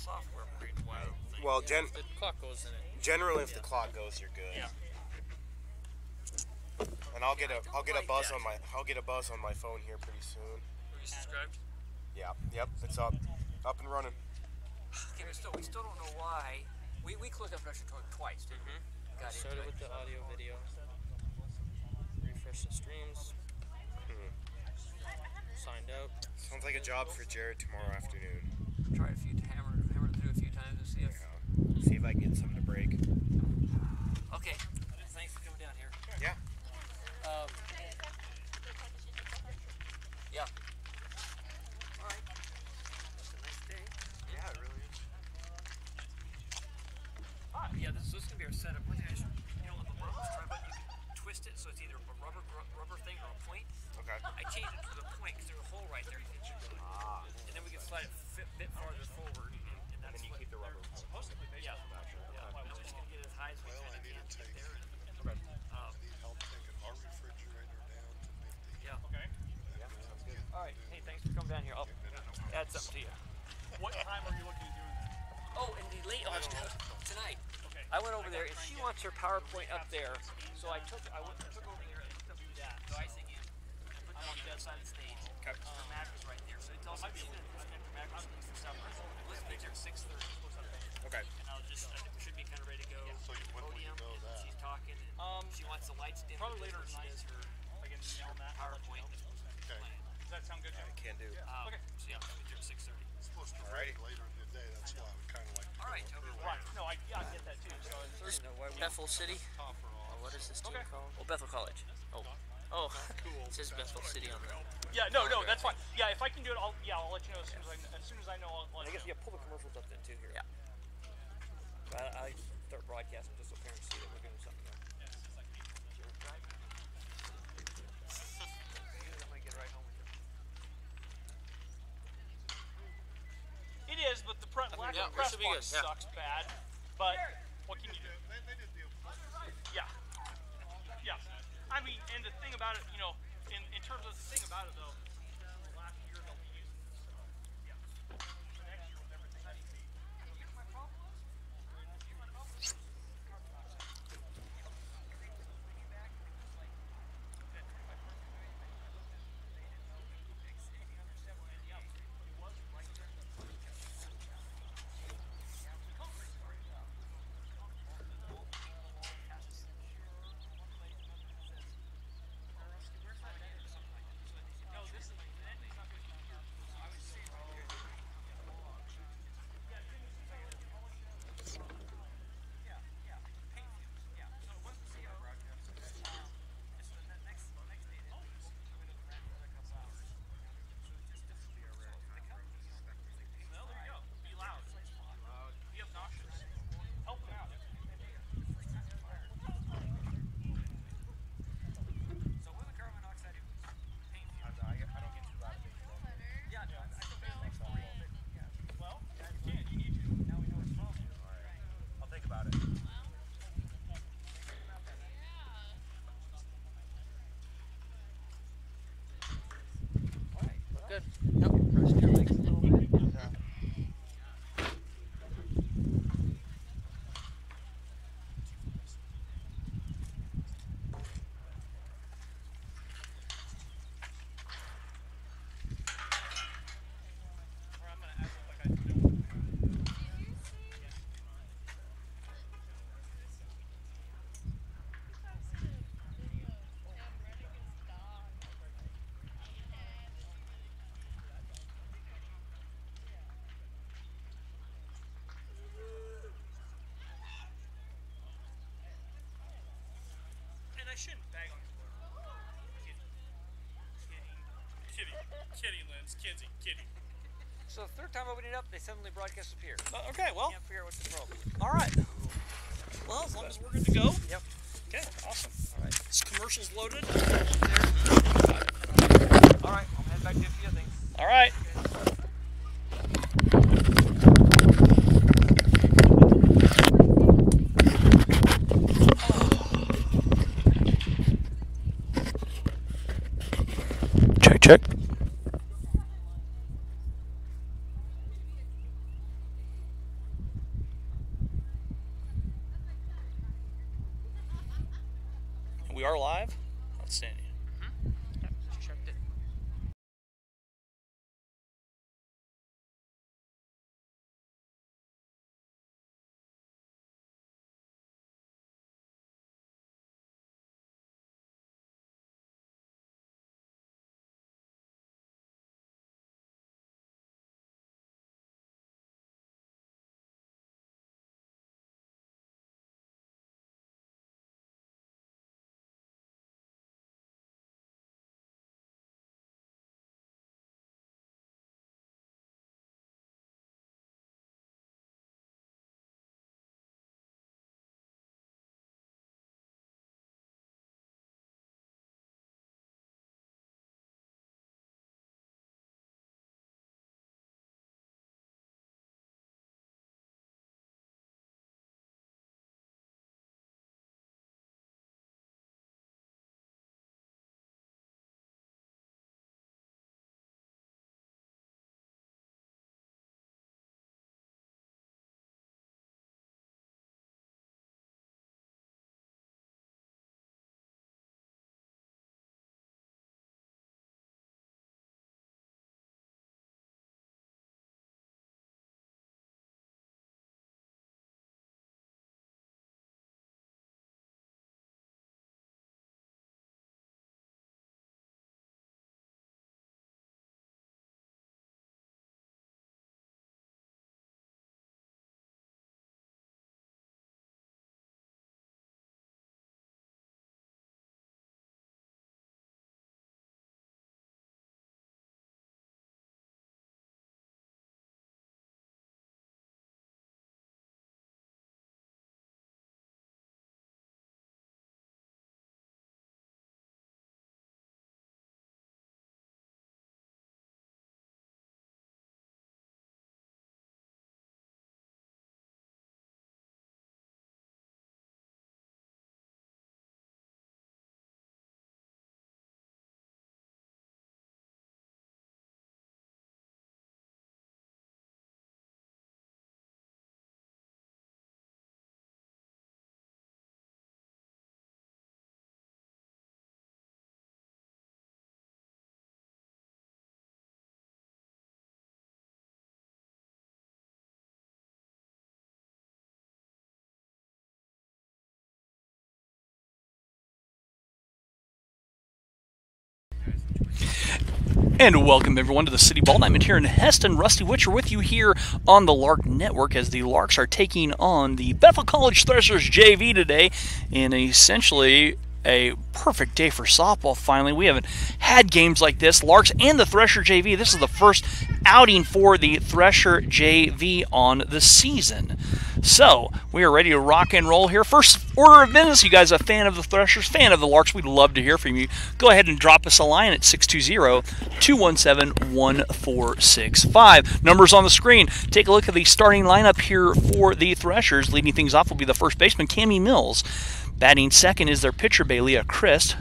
software pretty wild thing. Well, yeah, if the clock goes in it. Generally, if the clock goes, you're good. Yeah. And I'll get a buzz on my phone here pretty soon. Are you subscribed? Yeah. Yep. It's up and running. Okay, we still don't know why. We closed up production twice, didn't we? Got Started with the audio video. Refresh the streams. Signed out. Sounds like a job for Jared tomorrow afternoon. Try a few hammer through a few times and see if I can get something to break. Okay. Thanks for coming down here. Yeah. Yeah. All right. That's a nice day. Yeah, it really is. Yeah, this is gonna be our setup. We're gonna, on the rubber try button, you can twist it so it's either a rubber thing or a point. Okay. I changed it to the point because there's a hole right there. You can jiggle it. And then we can slide it a bit farther forward, and that's then you keep the rubber. Supposedly based on the action. Yeah. And we're just gonna get as high as we can to get there. I need help taking our refrigerator down to make the... Yeah. Okay. Yeah, sounds good. All right. Hey, thanks for coming down here. I'll add something to you. What time are you looking at doing that? Oh, and the late tonight. Okay. I went over there, and she wants her PowerPoint up there. So I took over there and hooked up to that. So I think I put that on the other side of the stage. Okay. The Mac was right there, so it's also be able to disconnect the Mac for supper. Let's be there at 6:30. Okay. And I think we should be kind of ready to go. So when will you Podium, know and that? She's talking, and she wants the lights dim. Probably later she tonight. does her I can email that. PowerPoint. Okay. Does that sound good? I can do. Okay. So yeah, we'll be there at 6:30. It's supposed to rain later in the day, that's why we kind of like to All right, go Toby. early. Right. No, I get that too. So it's Bethel City. Topper off. What is this team called? Oh, Bethel College. Oh, it says Bethel City on the. yeah, no, that's fine. Yeah, if I can do it, I'll let you know as soon as I know. I'll let I you guess know. pull the commercials up then too here. Yeah. I start broadcasting just so parents see that we're doing something there. I might get right home with you. It is, but the lack of press box sucks bad. But what can you do? They did the Yeah. Yeah. I mean, and the thing about it, in terms of the thing about it though, last year they'll be using this. Yeah. The next year with everything. My problem was? Good. Nope. Rest your legs a little bit. I shouldn't bag on his word. Kitty, Lens, kitty. So the third time opening it up, they suddenly broadcast appear. Okay, well. Can't figure out what's the problem. All right. Well, as long as we're good to go. Yep. Okay, awesome. All right. This commercial's loaded. All right, I'll head back to a few things. All right. Check. we are live. Outstanding. Yep, just checked it. And welcome everyone to the City Ball Diamond here in Heston. Rusty Witcher with you here on the Lark Network as the Larks are taking on the Bethel College Threshers JV today in essentially a perfect day for softball. Finally, we haven't had games like this. Larks and the Thresher JV. This is the first outing for the Thresher JV on the season. So, we are ready to rock and roll here. First order of business, you guys are a fan of the Threshers, fan of the Larks, we'd love to hear from you. Go ahead and drop us a line at 620-217-1465. Numbers on the screen. Take a look at the starting lineup here for the Threshers. Leading things off will be the first baseman, Cammie Mills. Batting second is their pitcher, Bailea Christ.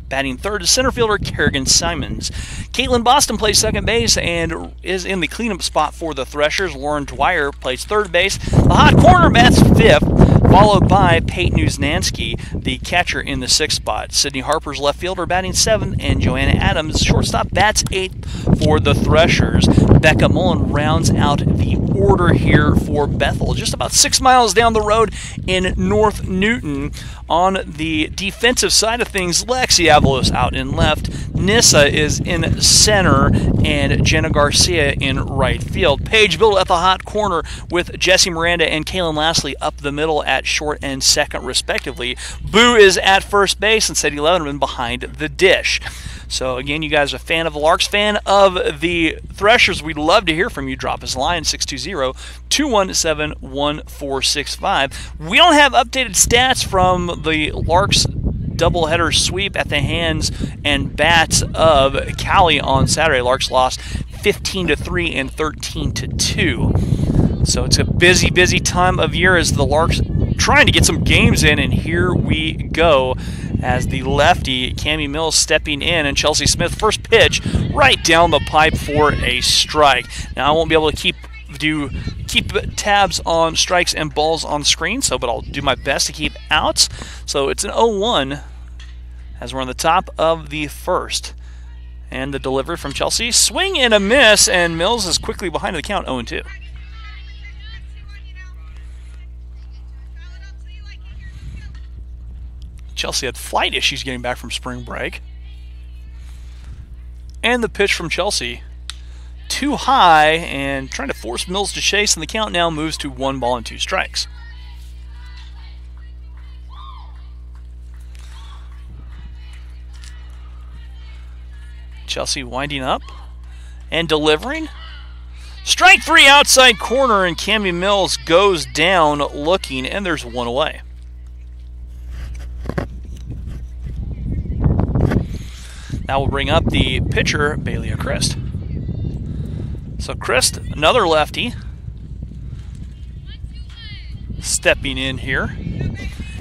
Batting third is center fielder Kerrigan Simons. Caitlin Boston plays second base and is in the cleanup spot for the Threshers. Lauren Dwyer plays third base. The hot corner bats fifth, followed by Peyton Uznansky, the catcher, in the sixth spot. Sydney Harper's left fielder batting seventh, and Joanna Adams, shortstop, bats eighth for the Threshers. Becca Mullen rounds out the order here for Bethel. Just about 6 miles down the road in North Newton. On the defensive side of things, Lexi Avalos out in left, Nissa is in center, and Jenna Garcia in right field. Paige Bill at the hot corner with Jessie Miranda and Kaylin Lastly up the middle at short and second respectively. Boo is at first base and Sadie Leatherman behind the dish. So again, you guys are a fan of the Larks, fan of the Threshers, we'd love to hear from you. Drop us a line, 620-217-1465. We don't have updated stats from the Larks doubleheader sweep at the hands and bats of Cali on Saturday. Larks lost 15-3 and 13-2. So it's a busy, busy time of year as the Larks trying to get some games in, and here we go as the lefty, Cammie Mills, stepping in, and Chelsea Smith, first pitch, right down the pipe for a strike. Now, I won't be able to keep tabs on strikes and balls on screen, but I'll do my best to keep outs. So it's an 0-1 as we're on the top of the first. And the delivery from Chelsea. Swing and a miss, and Mills is quickly behind the count, 0-2. Chelsea had flight issues getting back from spring break. And the pitch from Chelsea. Too high, and trying to force Mills to chase, and the count now moves to 1 ball and 2 strikes. Chelsea winding up and delivering. Strike 3 outside corner, and Cammy Mills goes down looking, and there's 1 away. Now we'll bring up the pitcher, Bailey Christ. So Christ, another lefty, stepping in here.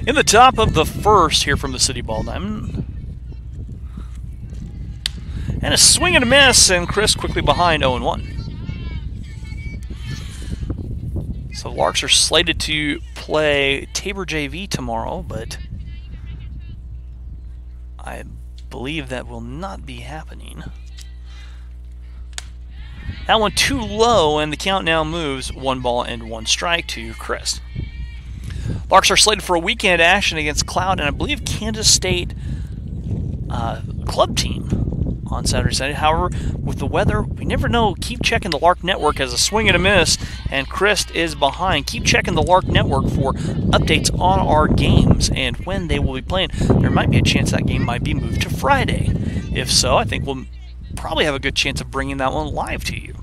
In the top of the first here from the City Ball Diamond. And a swing and a miss, and Chris quickly behind, 0-1. So the Larks are slated to play Tabor JV tomorrow, but I believe that will not be happening. That one too low, and the count now moves 1 ball and 1 strike to Chris. Larks are slated for a weekend action against Cloud and I believe Kansas State club team on Saturday, Sunday. However, with the weather, we never know. Keep checking the Lark Network as a swing and a miss, and Christ is behind. Keep checking the Lark Network for updates on our games and when they will be playing. There might be a chance that game might be moved to Friday. If so, I think we'll probably have a good chance of bringing that one live to you.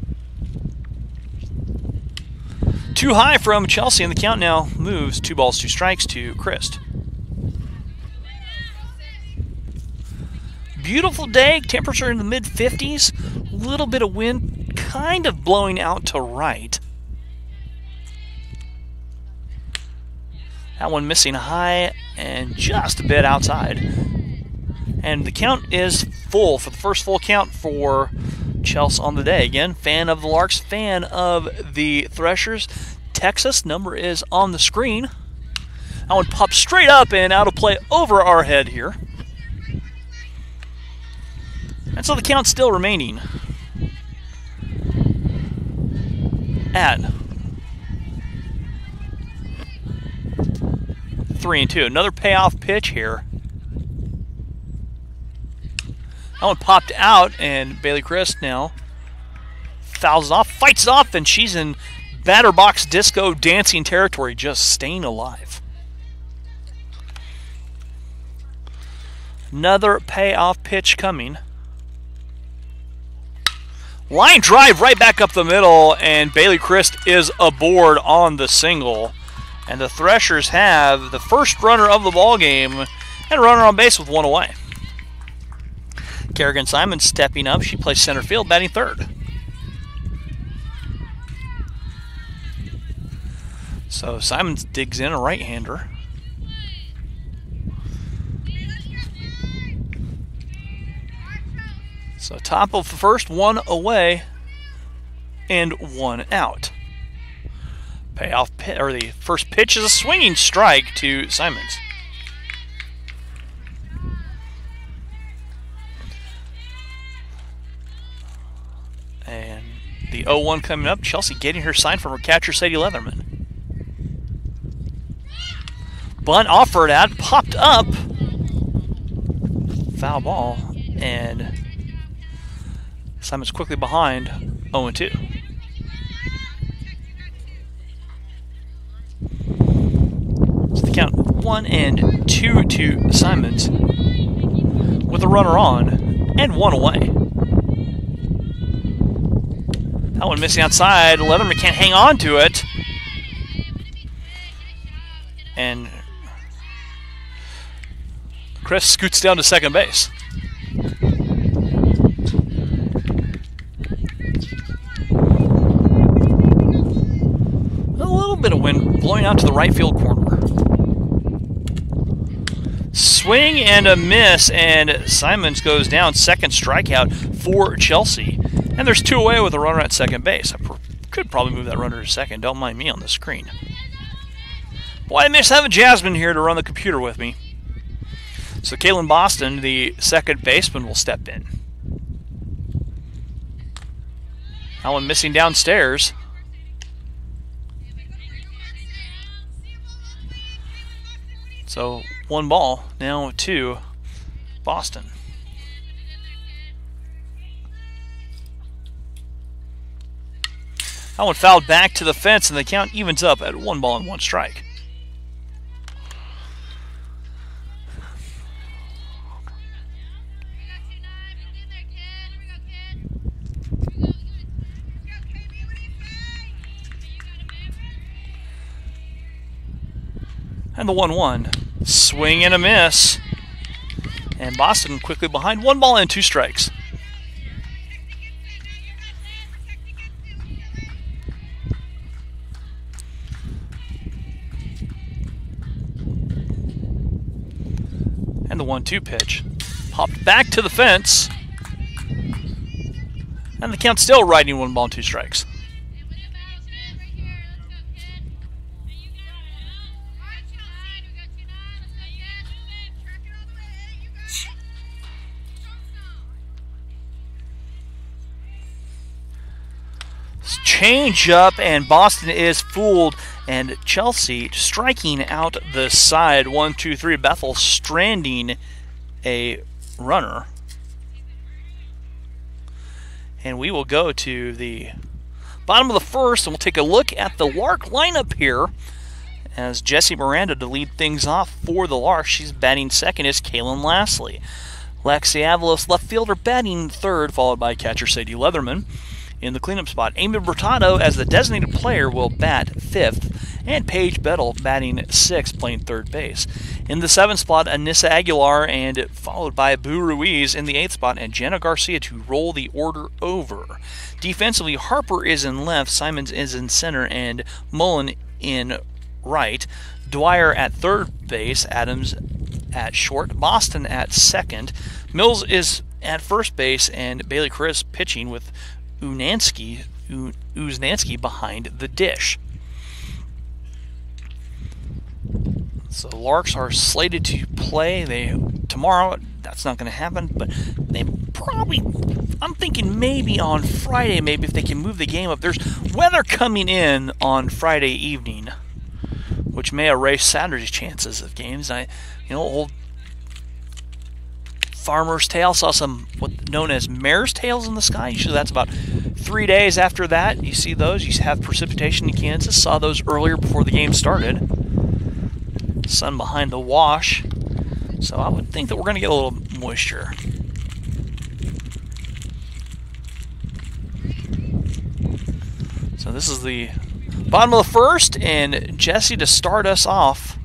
Too high from Chelsea, and the count now moves 2 balls, 2 strikes to Christ. Beautiful day, temperature in the mid-50s, a little bit of wind kind of blowing out to right. That one missing high and just a bit outside. And the count is full for the first full count for Chelsea on the day. Again, fan of the Larks, fan of the Threshers. Texas number is on the screen. That one pops straight up and out of play over our head here. And so the count's still remaining at 3-2. Another payoff pitch here. That one popped out, and Bailey Christ now fouls it off, fights it off, and she's in batter box disco dancing territory, just staying alive. Another payoff pitch coming. Line drive right back up the middle, and Bailey Christ is aboard on the single. And the Threshers have the first runner of the ball game and a runner on base with 1 away. Kerrigan Simon stepping up. She plays center field, batting third. So Simon digs in, a right-hander. So top of the first, 1 away and 1 out. Payoff or the first pitch is a swinging strike to Simons. And the 0-1 coming up. Chelsea getting her sign from her catcher, Sadie Leatherman. Bunt offered at, popped up. Foul ball, and Simon's quickly behind, 0-2. So the count 1-2 to Simons with a runner on and 1 away. That one missing outside. Leatherman can't hang on to it. And Chris scoots down to second base. A little bit of wind blowing out to the right field corner. Swing and a miss, and Simons goes down. Second strikeout for Chelsea. And there's 2 away with a runner at second base. I could probably move that runner to second. Don't mind me on the screen. Boy, I miss having Jasmine here to run the computer with me. So Kalen Boston, the second baseman, will step in. That one missing downstairs. So 1 ball now to Boston. That one fouled back to the fence, and the count evens up at 1 ball and 1 strike. And the 1-1. Swing and a miss. And Boston quickly behind. 1 ball and 2 strikes. And the 1-2 pitch. Popped back to the fence. And the count still riding 1 ball and 2 strikes. Change up, and Boston is fooled, and Chelsea striking out the side. 1-2-3. Bethel stranding a runner. And we will go to the bottom of the first, and we'll take a look at the Lark lineup here as Jessie Miranda to lead things off for the Lark. She's batting second is Kaylin Lastly. Lexi Avalos, left fielder, batting third, followed by catcher Sadie Leatherman. In the cleanup spot, Amy Bertado as the designated player will bat fifth, and Paige Bettle batting sixth, playing third base. In the seventh spot, Anissa Aguilar, and followed by Boo Ruiz in the eighth spot, and Jenna Garcia to roll the order over. Defensively, Harper is in left, Simons is in center, and Mullen in right. Dwyer at third base, Adams at short, Boston at second. Mills is at first base, and Bailey Chris pitching with Uznansky behind the dish. So the Larks are slated to play tomorrow. That's not going to happen, but they probably, I'm thinking maybe on Friday, maybe if they can move the game up. There's weather coming in on Friday evening, which may erase Saturday's chances of games. Old Farmer's Tale saw some what known as mare's tails in the sky. Usually that's about 3 days after that. You see those. You have precipitation in Kansas. Saw those earlier before the game started. Sun behind the wash. So I would think that we're going to get a little moisture. So this is the bottom of the first, and Jessie to start us off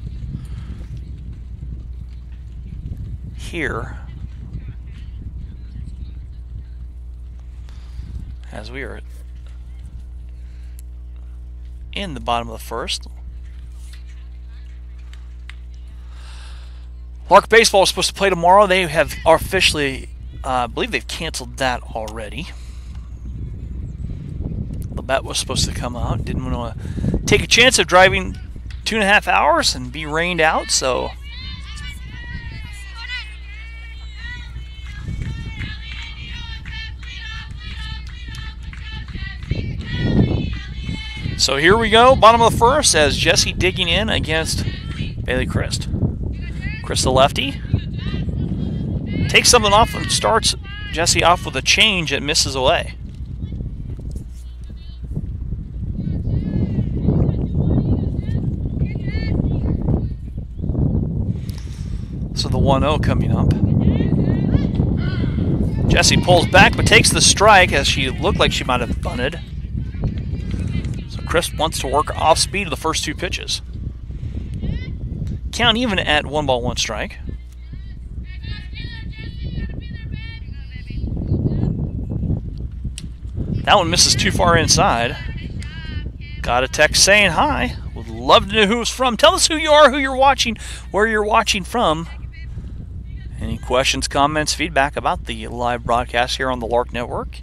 here. As we are in the bottom of the first. Lark baseball is supposed to play tomorrow. They have officially, I believe they've canceled that already. The bet was supposed to come out. Didn't want to take a chance of driving 2.5 hours and be rained out, so. So here we go, bottom of the first, as Jessie digging in against Bailey Christ. Chris the lefty takes something off and starts Jessie off with a change that misses away. So the 1-0 coming up. Jessie pulls back but takes the strike as she looked like she might have bunted. Chris wants to work off speed of the first 2 pitches. Count even at 1 ball, 1 strike. That one misses too far inside. Got a text saying hi. Would love to know who it's from. Tell us who you are, who you're watching, where you're watching from. Any questions, comments, feedback about the live broadcast here on the Lark Network?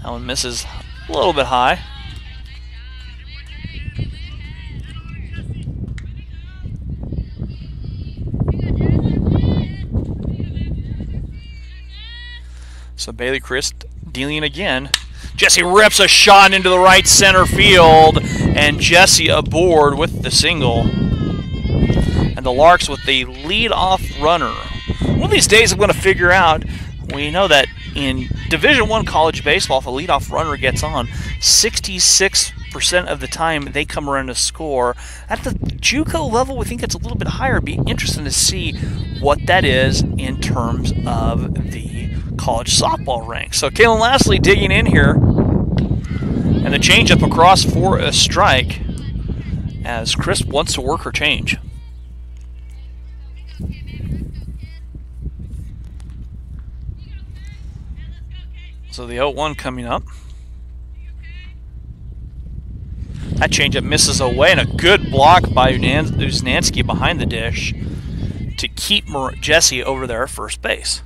That one misses a little bit high. So Bailey Christ dealing again. Jessie rips a shot into the right center field, and Jessie aboard with the single. And the Larks with the lead-off runner. One of these days I'm going to figure out, we know that in Division I college baseball, if a leadoff runner gets on, 66% of the time they come around to score. At the JUCO level, we think it's a little bit higher. It'd be interesting to see what that is in terms of the college softball ranks. So Kaylin Lastly digging in here. And the changeup across for a strike as Chris wants to work her change. So the 0-1 coming up. That changeup misses away, and a good block by Uznansky behind the dish to keep Jessie over there at first base.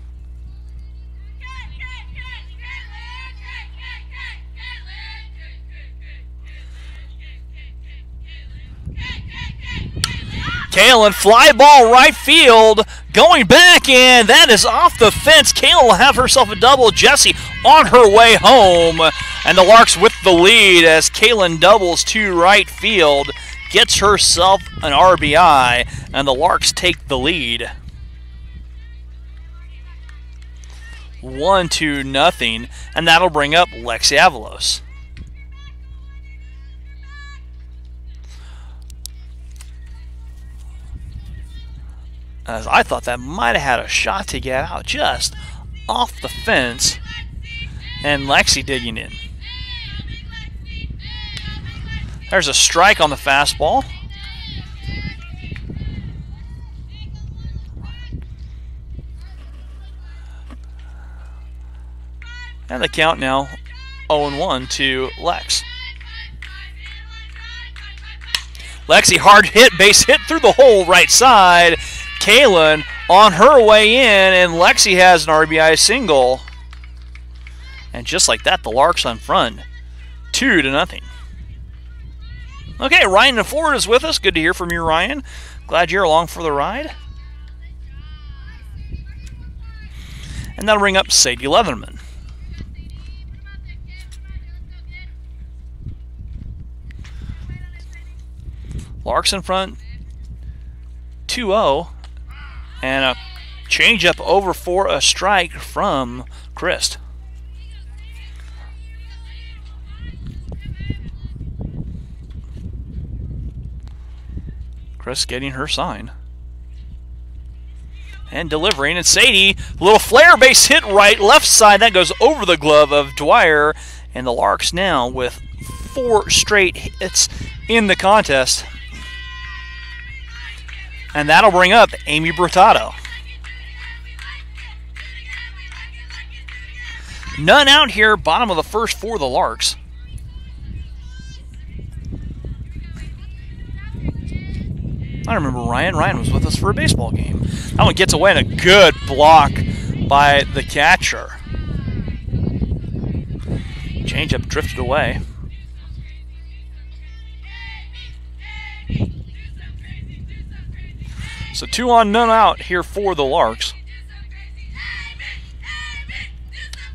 Kaylin, fly ball right field, going back, and that is off the fence. Kaylin will have herself a double. Jessie on her way home, and the Larks with the lead as Kaylin doubles to right field, gets herself an RBI, and the Larks take the lead. 1-0, and that'll bring up Lexi Avalos. As I thought that might have had a shot to get out, just off the fence, and Lexi digging in. There's a strike on the fastball. And the count now 0-1 to Lex. Lexi, hard hit, base hit through the hole right side. Kaylin on her way in, and Lexi has an RBI single. And just like that, the Larks on front, 2-0. Okay, Ryan in Florida is with us. Good to hear from you, Ryan. Glad you're along for the ride. And that'll bring up Sadie Leatherman. Larks in front, 2-0. And a changeup over for a strike from Christ. Chris getting her sign. And delivering. And Sadie, little flare base hit right, left side. That goes over the glove of Dwyer. And the Larks now with 4 straight hits in the contest. And that'll bring up Amy Brutato. None out here, bottom of the first for the Larks. I remember Ryan. Ryan was with us for a baseball game. That one gets away, and a good block by the catcher. Changeup drifted away. So 2 on, none out here for the Larks.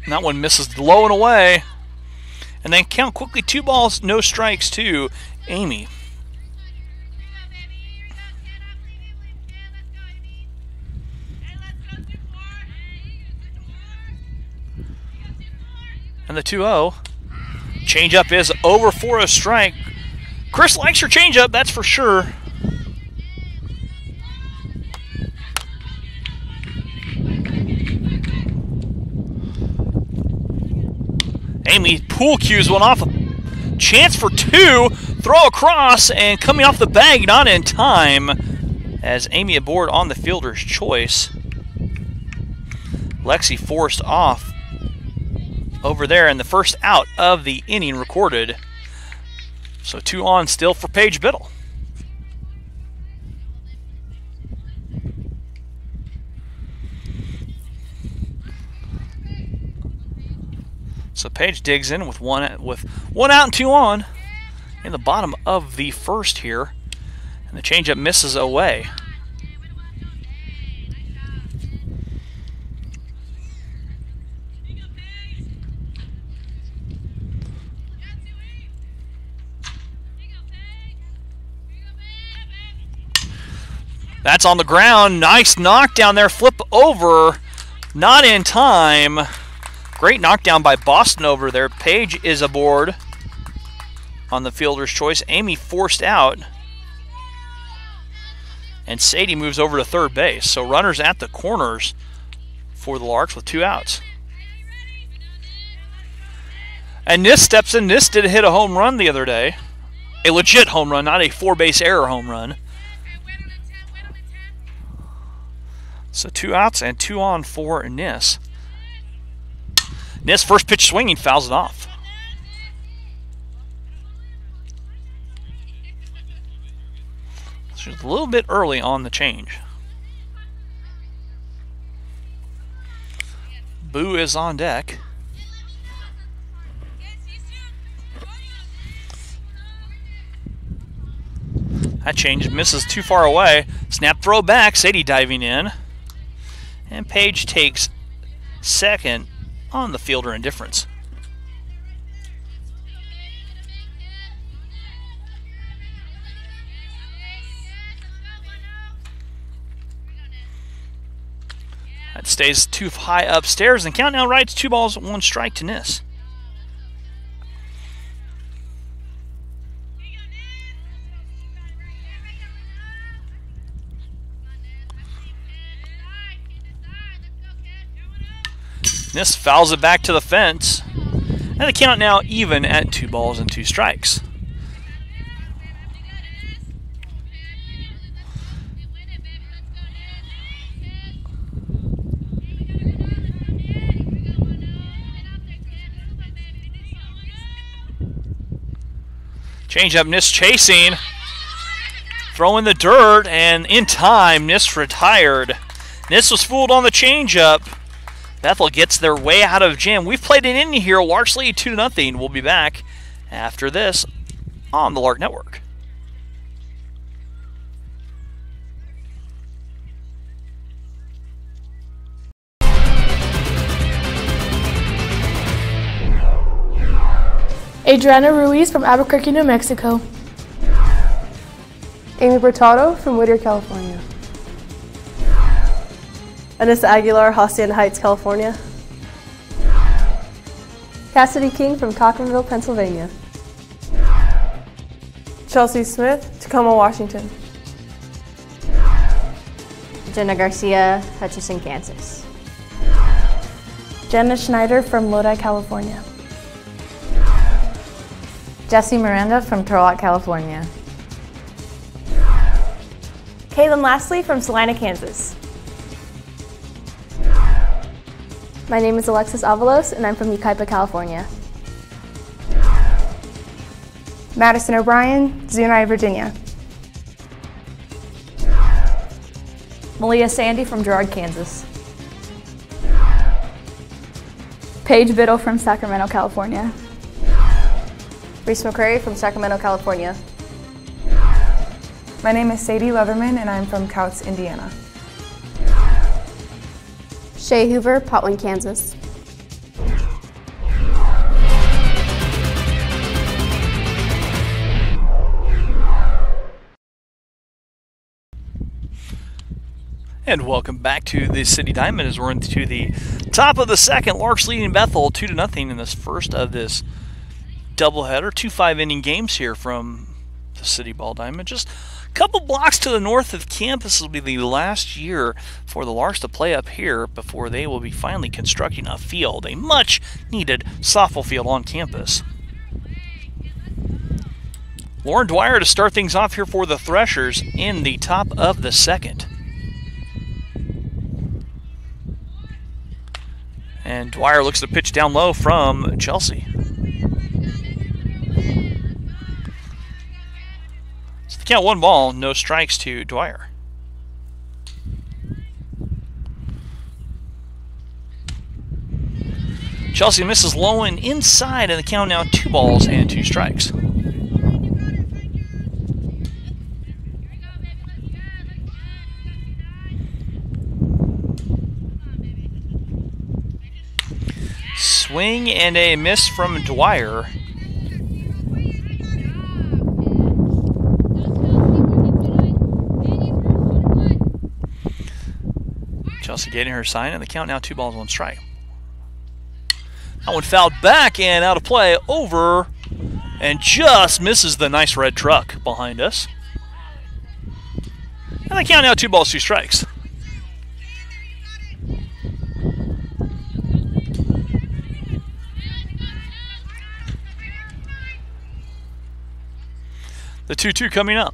And that one misses low and away. And then count quickly 2 balls, no strikes to Amy. And the 2-0. Changeup is over for a strike. Chris likes her changeup, that's for sure. Amy pool cues one off. Chance for 2. Throw across, and coming off the bag, not in time. As Amy aboard on the fielder's choice. Lexi forced off over there, and the first out of the inning recorded. So 2 on still for Paige Biddle. So Paige digs in with one out and 2 on in the bottom of the first here, and the changeup misses away. That's on the ground. Nice knockdown there. Flip over. Not in time. Great knockdown by Boston over there. Paige is aboard on the fielder's choice. Amy forced out. And Sadie moves over to third base. So runners at the corners for the Larks with 2 outs. And Nis steps in. Nis did hit a home run the other day. A legit home run, not a 4-base error home run. So 2 outs and 2 on for Nis. Nis first pitch swinging, fouls it off. She's a little bit early on the change. Boo is on deck. That change misses too far away. Snap throw back. Sadie diving in. And Paige takes second on the fielder indifference. That stays too high upstairs, and count now rights, 2 balls, 1 strike to Nis. Nis fouls it back to the fence, and the count now even at 2 balls and 2 strikes. Change up, Nis chasing. Throw in the dirt, and in time, Nis retired. Nis was fooled on the changeup. Bethel gets their way out of jam. We've played it in here, largely 2-0. We'll be back after this on the Lark Network. Adriana Ruiz from Albuquerque, New Mexico. Amy Bertado from Whittier, California. Anissa Aguilar, Hacienda Heights, California. Cassidy King from COCHRANVILLE, Pennsylvania. Chelsea Smith, Tacoma, Washington. Jenna Garcia, Hutchinson, Kansas. Jenna Schneider from Lodi, California. Jessie Miranda from TURLOCK, California. Caitlin Lastly from Salina, Kansas. My name is Alexis Avalos, and I'm from Yucaipa, California. Madison O'Brien, Zunai, Virginia. Malia Sandy from Girard, Kansas. Paige Biddle from Sacramento, California. Reese McCrary from Sacramento, California. My name is Sadie Leatherman, and I'm from KOUTS, Indiana. Shay Hoover, Potwin, Kansas. And welcome back to the City Diamond as we're into the top of the second. Larks leading Bethel 2-0 in this first of this doubleheader. 2 5-inning games here from the City Ball Diamond. Just a couple blocks to the north of campus. Will be the last year for the Larks to play up here before they will be finally constructing a field, a much needed softball field on campus. Lauren Dwyer to start things off here for the Threshers in the top of the second. And Dwyer looks to pitch down low from Chelsea. So the count 1 ball, no strikes to Dwyer. Chelsea misses low and inside, and the count now 2 balls and 2 strikes. Swing and a miss from Dwyer. Chelsea getting her sign, and the count now 2 balls, 1 strike. That one fouled back and out of play, over, and just misses the nice red truck behind us. And the count now 2 balls, 2 strikes. The 2-2 coming up.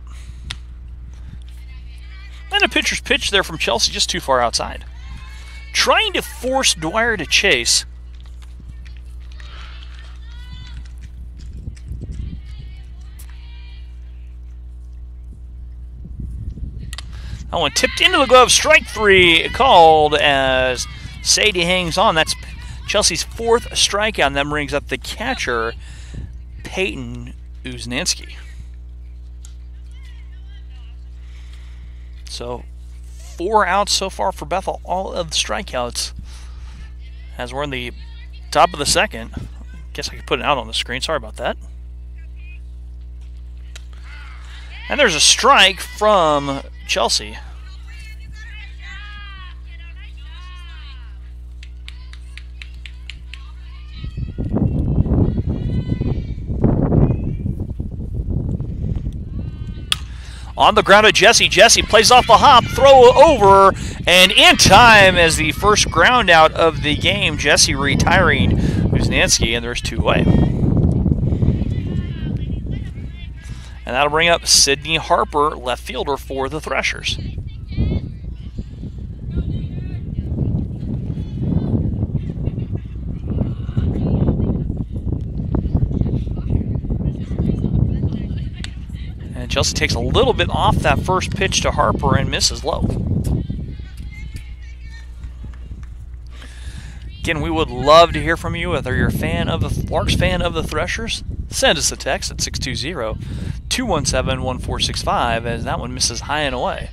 And a pitcher's pitch there from Chelsea, just too far outside. Trying to force Dwyer to chase. That one tipped into the glove, strike 3 called as Sadie hangs on. That's Chelsea's 4th strikeout, and that brings up the catcher, Peyton Uznansky. So 4 outs so far for Bethel, all of the strikeouts. As we're in the top of the 2nd. Guess I could put it out on the screen, sorry about that. And there's a strike from Chelsea. On the ground of Jessie. Jessie plays off a hop, throw over, and in time as the first ground out of the game. Jessie retiring Uznansky, and there's 2 away. And that'll bring up Sydney Harper, left fielder for the Threshers. And Chelsea takes a little bit off that first pitch to Harper and misses low. Again, we would love to hear from you, whether you're a fan of the Larks, fan of the Threshers. Send us a text at 620-217-1465, as that one misses high and away.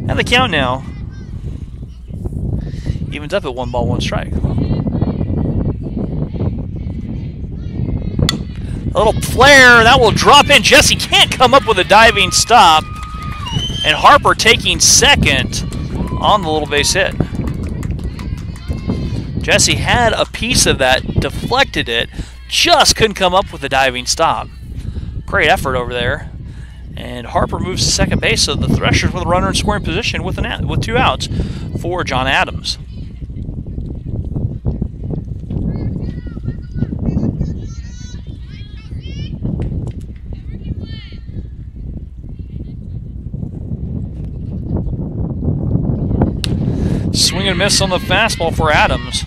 And the count now evens up at 1 ball, 1 strike. A little flare, that will drop in. Jessie can't come up with a diving stop. And Harper taking second on the little base hit. Jessie had a piece of that, deflected it, just couldn't come up with a diving stop. Great effort over there. And Harper moves to second base, so the Threshers with a runner in scoring position with 2 outs for John Adams. Swing and miss on the fastball for Adams.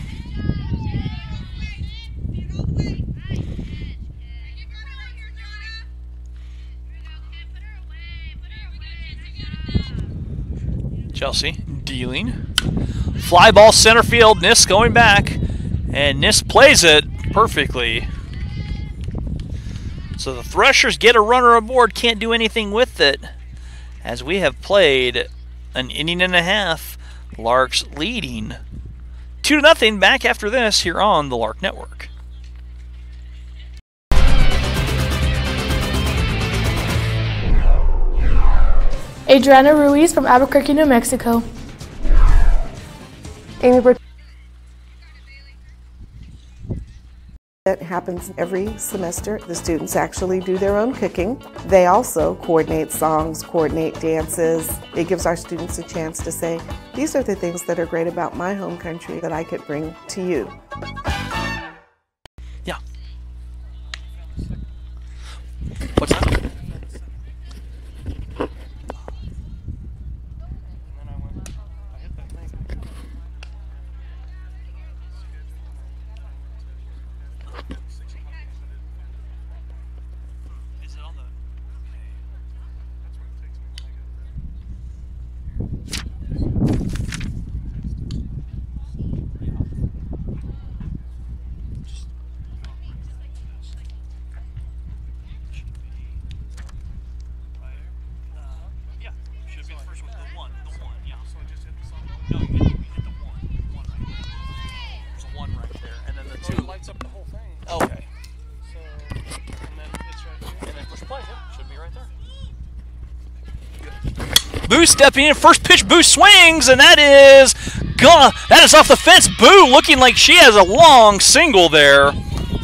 Chelsea dealing. Fly ball center field. Niss going back. And Niss plays it perfectly. So the Threshers get a runner aboard. Can't do anything with it. As we have played an inning and a half. Larks leading 2-0 back after this here on the Lark Network. Adriana Ruiz from Albuquerque, New Mexico. Amy That happens every semester. The students actually do their own cooking. They also coordinate songs, coordinate dances. It gives our students a chance to say, these are the things that are great about my home country that I could bring to you. Yeah. What's that? Boo stepping in. First pitch, Boo swings, and that is off the fence. Boo looking like she has a long single there.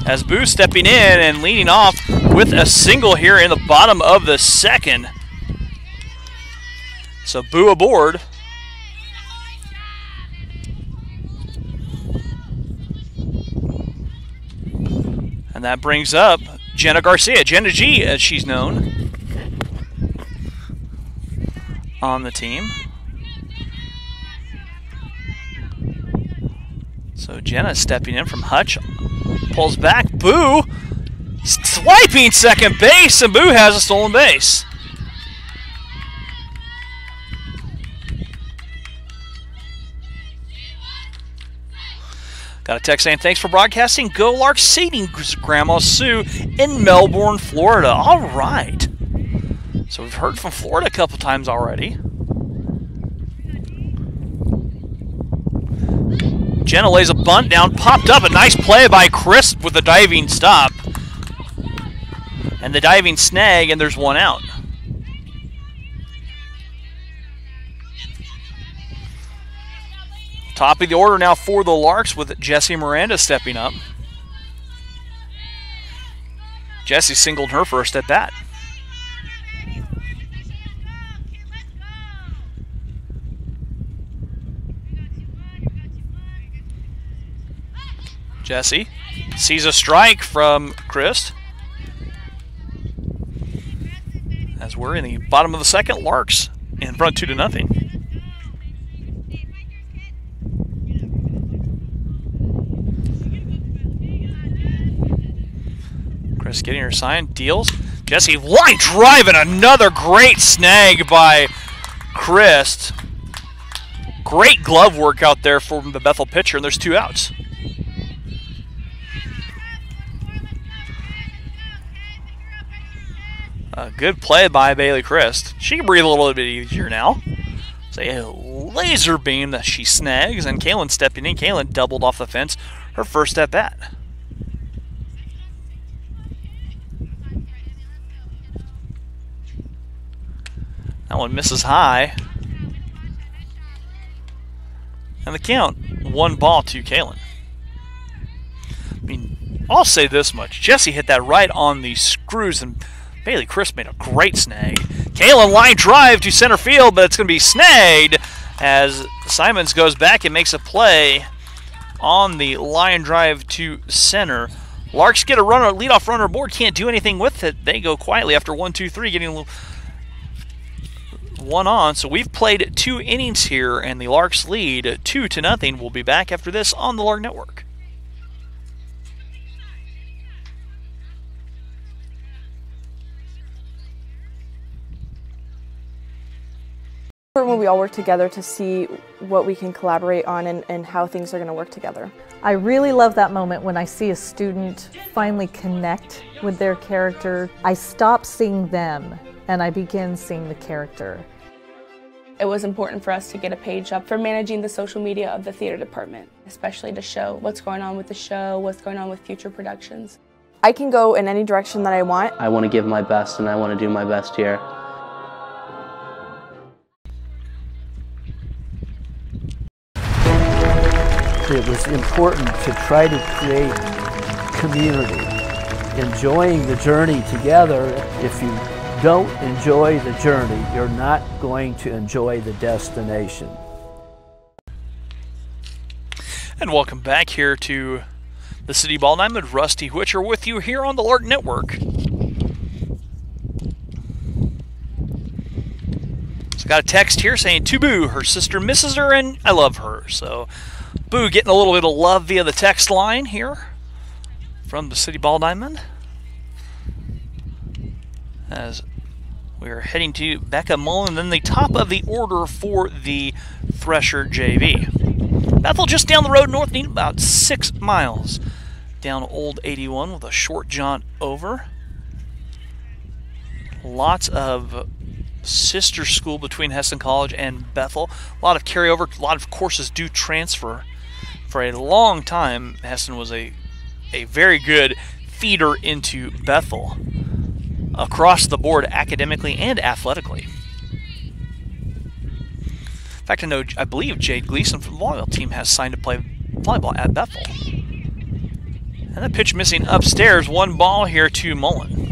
As Boo stepping in and leading off with a single here in the bottom of the second. So Boo aboard. And that brings up Jenna Garcia, Jenna G as she's known on the team. So Jenna stepping in from Hutch, pulls back, Boo swiping second base, and Boo has a stolen base. Got a text saying, thanks for broadcasting. Go Larks, Sadie, Grandma Sue in Melbourne, Florida. All right. So we've heard from Florida a couple times already. Jenna lays a bunt down, popped up. A nice play by Chris with a diving stop. And the diving snag, and there's one out. Top of the order now for the Larks with Jessie Miranda stepping up. Jessie singled her first at bat. Jessie sees a strike from Chris. As we're in the bottom of the second, Larks in front 2-0. Chris getting her sign, deals. Jessie line drive and another great snag by Chris. Great glove work out there from the Bethel pitcher, and there's 2 outs. A good play by Bailey Christ. She can breathe a little bit easier now. So a laser beam that she snags, and Kaylin stepping in. Kaylin doubled off the fence, her first at bat. That one misses high. And the count, 1 ball to Kaylin. I mean, I'll say this much. Jessie hit that right on the screws, and Bailey Chris made a great snag. Kaylin line drive to center field, but it's going to be snagged as Simons goes back and makes a play on the line drive to center. Larks get a runner, leadoff runner aboard, can't do anything with it. They go quietly after 1, 2, 3, getting a little 1 on. So we've played 2 innings here, and the Larks lead 2-0. We'll be back after this on the Lark Network. When we all work together to see what we can collaborate on and how things are going to work together. I really love that moment when I see a student finally connect with their character. I stop seeing them and I begin seeing the character. It was important for us to get a page up for managing the social media of the theater department, especially to show what's going on with the show, what's going on with future productions. I can go in any direction that I want. I want to give my best, and I want to do my best here. It was important to try to create community, enjoying the journey together. If you don't enjoy the journey, you're not going to enjoy the destination. And welcome back here to the City Ball Diamond. Rusty Whitcher with you here on the Lark Network. So I got a text here saying to Boo, her sister misses her and I love her. So Boo getting a little bit of love via the text line here from the City Ball Diamond. As we are heading to Becca Mullen, then the top of the order for the Thresher JV. Bethel just down the road north, need about 6 miles down Old 81 with a short jaunt over. Lots of sister school between Hesston College and Bethel. A lot of carryover, a lot of courses do transfer. For a long time, Hesston was a very good feeder into Bethel across the board, academically and athletically. fact, I believe Jade Gleason from the volleyball team has signed to play volleyball at Bethel. And the pitch missing upstairs. 1 ball here to Mullen.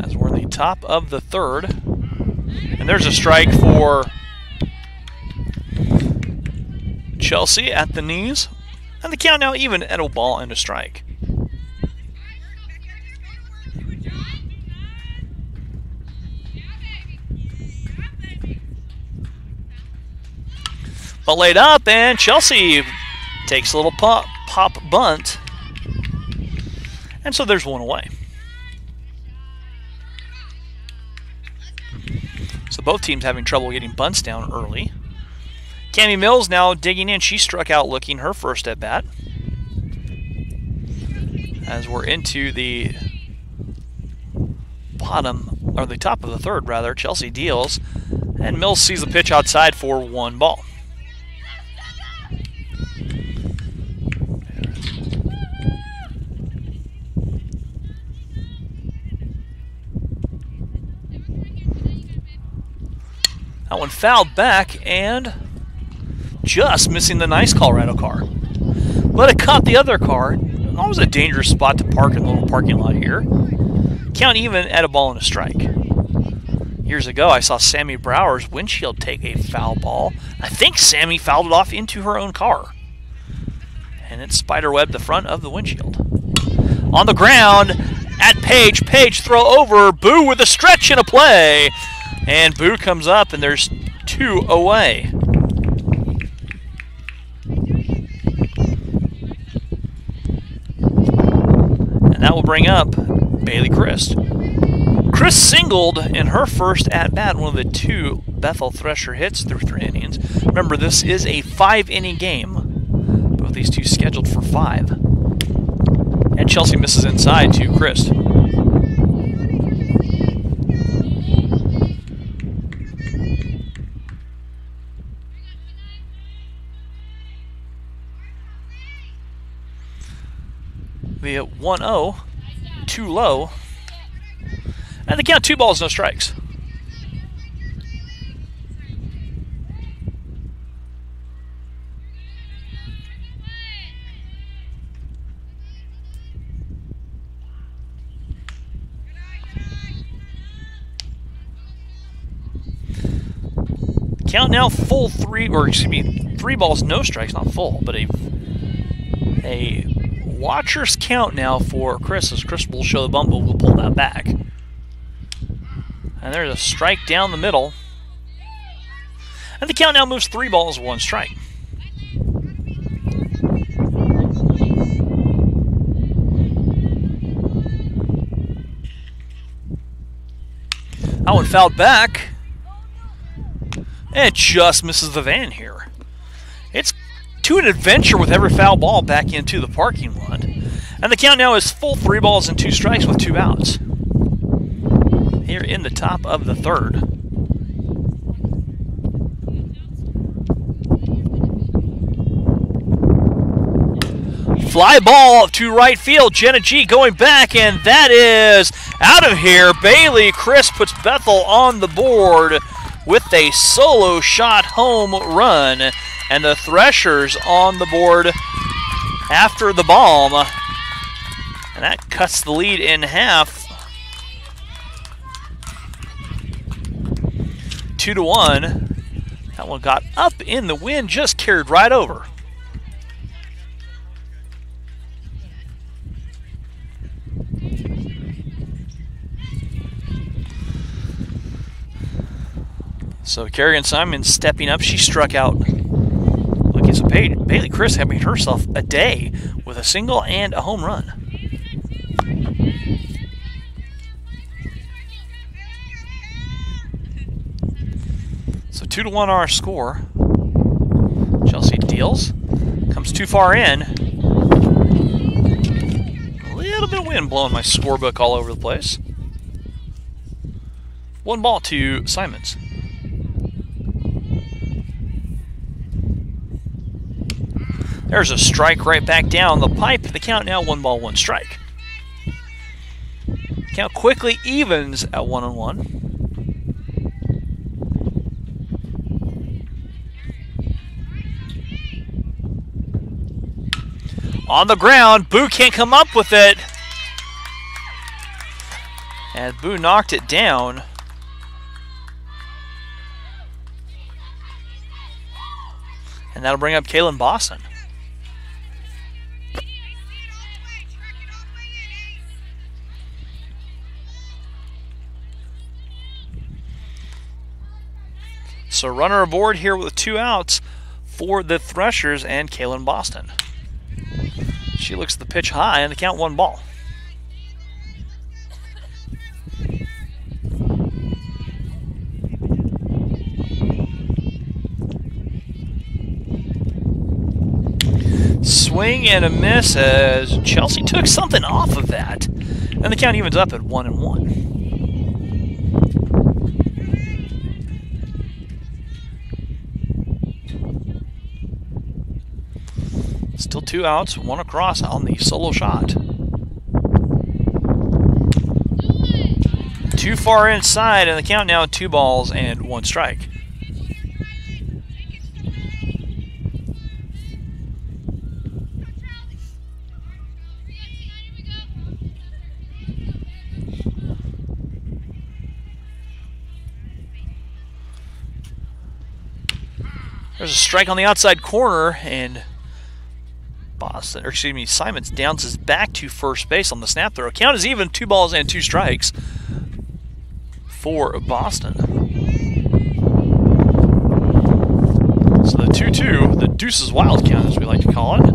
As we're in the top of the 3rd. And there's a strike for Chelsea at the knees. And the count now even at a ball and a strike. But laid up, and Chelsea takes a little pop bunt. And so there's 1 away. So both teams having trouble getting bunts down early. Cammie Mills now digging in. She struck out looking her first at bat. As we're into the bottom, or the top of the 3rd rather, Chelsea deals, and Mills sees the pitch outside for 1 ball. That one fouled back and just missing the nice Colorado car. But it caught the other car. Always a dangerous spot to park in the little parking lot here. Count even at a ball and a strike. Years ago, I saw Sammy Brower's windshield take a foul ball. I think Sammy fouled it off into her own car. And it spiderwebbed the front of the windshield. On the ground, at Page. Page throw over. Boo with a stretch and a play. And Boo comes up, and there's 2 away. And that will bring up Bailey Christ. Christ singled in her first at-bat, one of the 2 Bethel Thresher hits through 3 innings. Remember, this is a 5-inning game. Both these 2 scheduled for 5. And Chelsea misses inside to Christ. The 1-0, too low, and the count 2 balls, no strikes. Count now full 3 balls, no strikes, not full, but a watcher's count now for Chris, as Chris will show the bump, but we'll pull that back. And there's a strike down the middle. And the count now moves 3 balls, 1 strike. That one fouled back. And it just misses the van here. It's to an adventure with every foul ball back into the parking lot. And the count now is full 3 balls and 2 strikes with 2 outs. Here in the top of the 3rd. Fly ball to right field. Jenna G going back, and that is out of here. Bailey Chris puts Bethel on the board with a solo shot home run. And the Threshers on the board after the bomb. And that cuts the lead in half. 2-1. That one got up in the wind, just carried right over. So Kerrigan Simon stepping up. She struck out. Look, so Bailey Chris having herself a day with a single and a home run. So 2-1 our score. Chelsea deals. Comes too far in. A little bit of wind blowing my scorebook all over the place. 1 ball to Simons. There's a strike right back down the pipe. The count now 1 ball, 1 strike. Count quickly evens at 1-1. On the ground, Boo can't come up with it. And Boo knocked it down. And that'll bring up Kaylin Boston. So runner aboard here with 2 outs for the Threshers and Kaylin Boston. She looks at the pitch high and the count 1 ball. Swing and a miss as Chelsea took something off of that. And the count evens up at 1-1. Still 2 outs, 1 across on the solo shot. Too far inside, and the count now 2 balls and 1 strike. There's a strike on the outside corner, and Boston, or excuse me, Simons bounces back to first base on the snap throw. Count is even, 2 balls and 2 strikes for Boston. So the 2-2, the deuces wild count as we like to call it.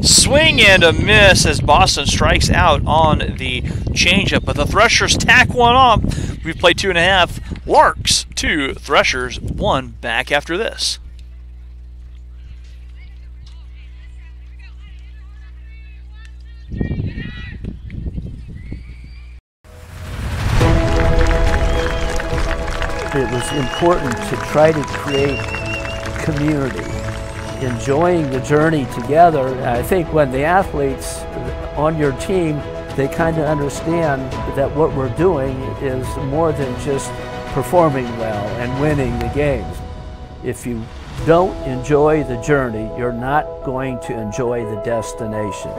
Swing and a miss as Boston strikes out on the changeup, but the Threshers tack one off. We've played 2.5. Larks 2, Threshers 1. Back after this. It was important to try to create community, enjoying the journey together. I think when the athletes on your team, they kind of understand that what we're doing is more than just performing well and winning the games. If you don't enjoy the journey, you're not going to enjoy the destination.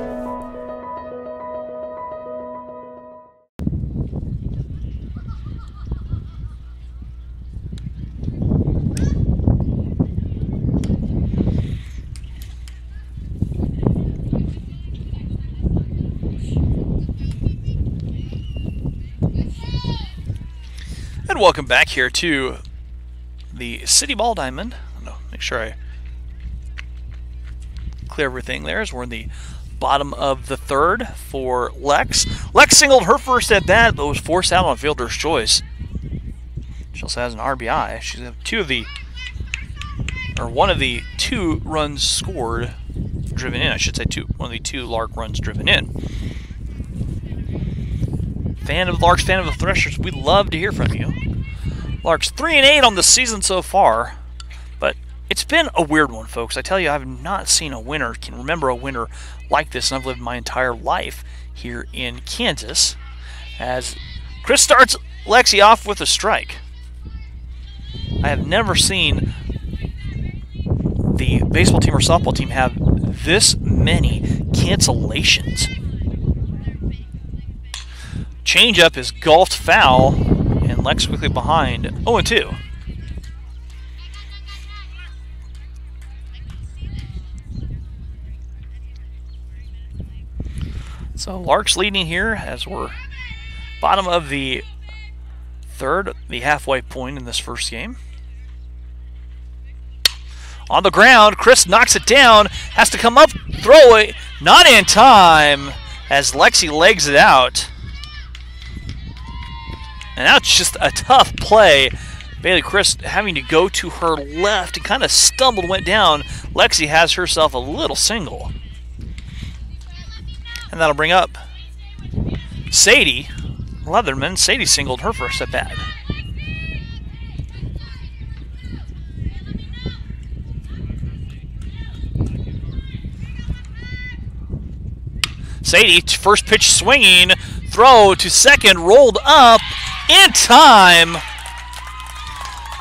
And welcome back here to the City Ball Diamond. Make sure I clear everything there as we're in the bottom of the 3rd for Lex. Lex singled her first at bat, but was forced out on fielder's choice. She also has an RBI. She's one of the 2 runs scored, driven in. I should say one of the 2 Lark runs driven in. Fan of the Larks, fan of the Threshers, we'd love to hear from you. Larks 3-8 on the season so far, but it's been a weird one, folks. I tell you, I've not seen a winner, can remember a winner like this, and I've lived my entire life here in Kansas. As Chris starts Lexi off with a strike. I have never seen the baseball team or softball team have this many cancellations. Changeup is golfed foul, and Lex quickly behind 0-2. So Larks leading here as we're bottom of the 3rd, the halfway point in this first game. On the ground, Chris knocks it down, has to come up, throw it, not in time, as Lexi legs it out. And that's just a tough play. Bailey Chris having to go to her left and kind of stumbled, went down. Lexi has herself a little single. And that'll bring up Sadie Leatherman. Sadie singled her first at bat. Sadie, first pitch swinging, throw to second, rolled up in time.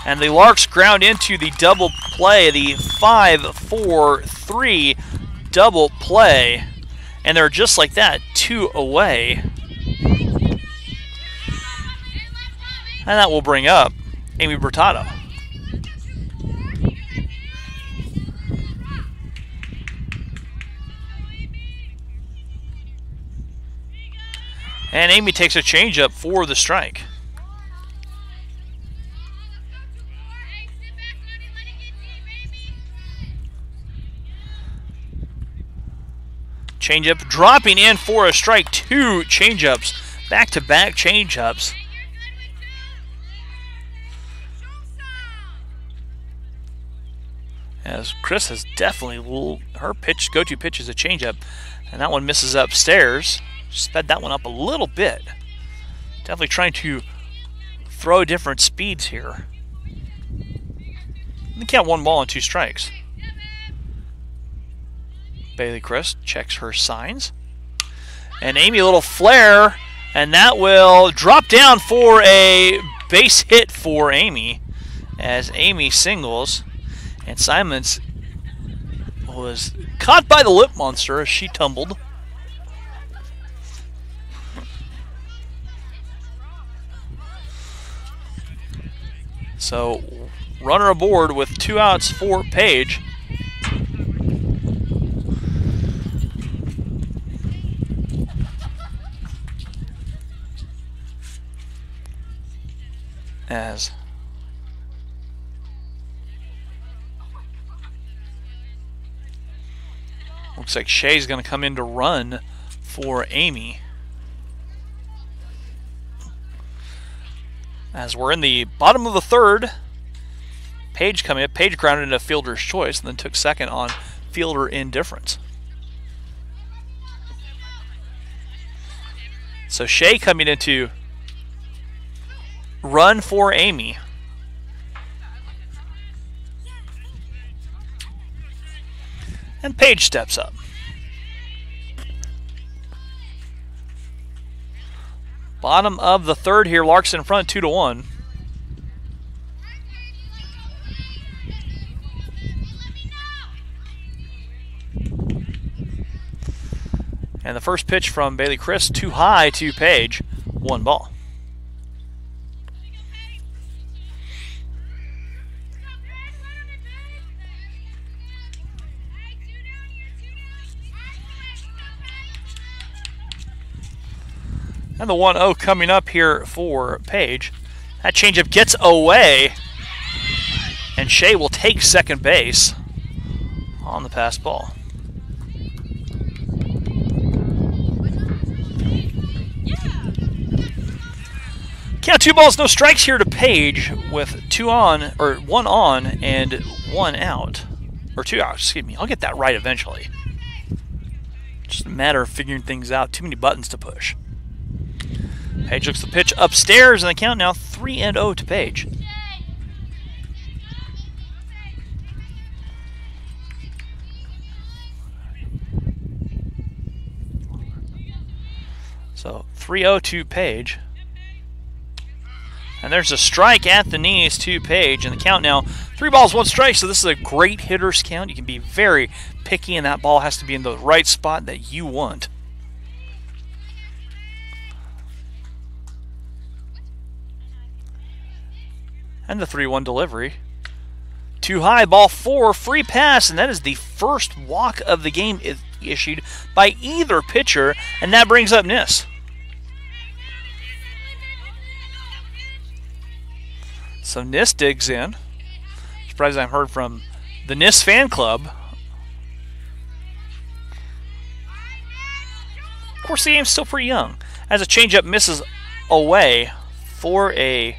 And the Larks ground into the double play, the 5-4-3 double play. And they're just like that, 2 away. And that will bring up Amy Bertato. And Amy takes a changeup for the strike. Changeup dropping in for a strike. 2 changeups, back-to-back changeups. As Chris has definitely, her pitch, go-to pitch is a changeup, and that one misses upstairs. Sped that one up a little bit. Definitely trying to throw different speeds here. They count 1 ball and 2 strikes. Bailey Chris checks her signs. And Amy, a little flare, and that will drop down for a base hit for Amy as Amy singles. And Simons was caught by the lip monster as she tumbled. So, runner aboard with 2 outs for Page. As looks like Shay's going to come in to run for Amy. As we're in the bottom of the 3rd, Page coming in. Page grounded into fielder's choice and then took second on fielder indifference. So Shay coming into run for Amy. And Page steps up. Bottom of the 3rd here. Larks in front 2-1. And the first pitch from Bailey Chris, too high to Page. 1 ball. And the 1-0 coming up here for Page. That changeup gets away. And Shay will take second base on the pass ball. Count 2 balls, no strikes here to Page with 2 on, or 1 on and 1 out. Or 2 outs, excuse me. I'll get that right eventually. Just a matter of figuring things out. Too many buttons to push. Page looks the pitch upstairs, and the count now 3-0 to Page. So 3-0 to Page. And there's a strike at the knees to Page, and the count now 3 balls, 1 strike. So this is a great hitter's count. You can be very picky, and that ball has to be in the right spot that you want. And the 3-1 delivery. Too high, ball 4, free pass, and that is the first walk of the game issued by either pitcher, and that brings up Nis. So Nis digs in. Surprised I haven't heard from the Nis fan club. Of course, the game's still pretty young. As a changeup misses away for a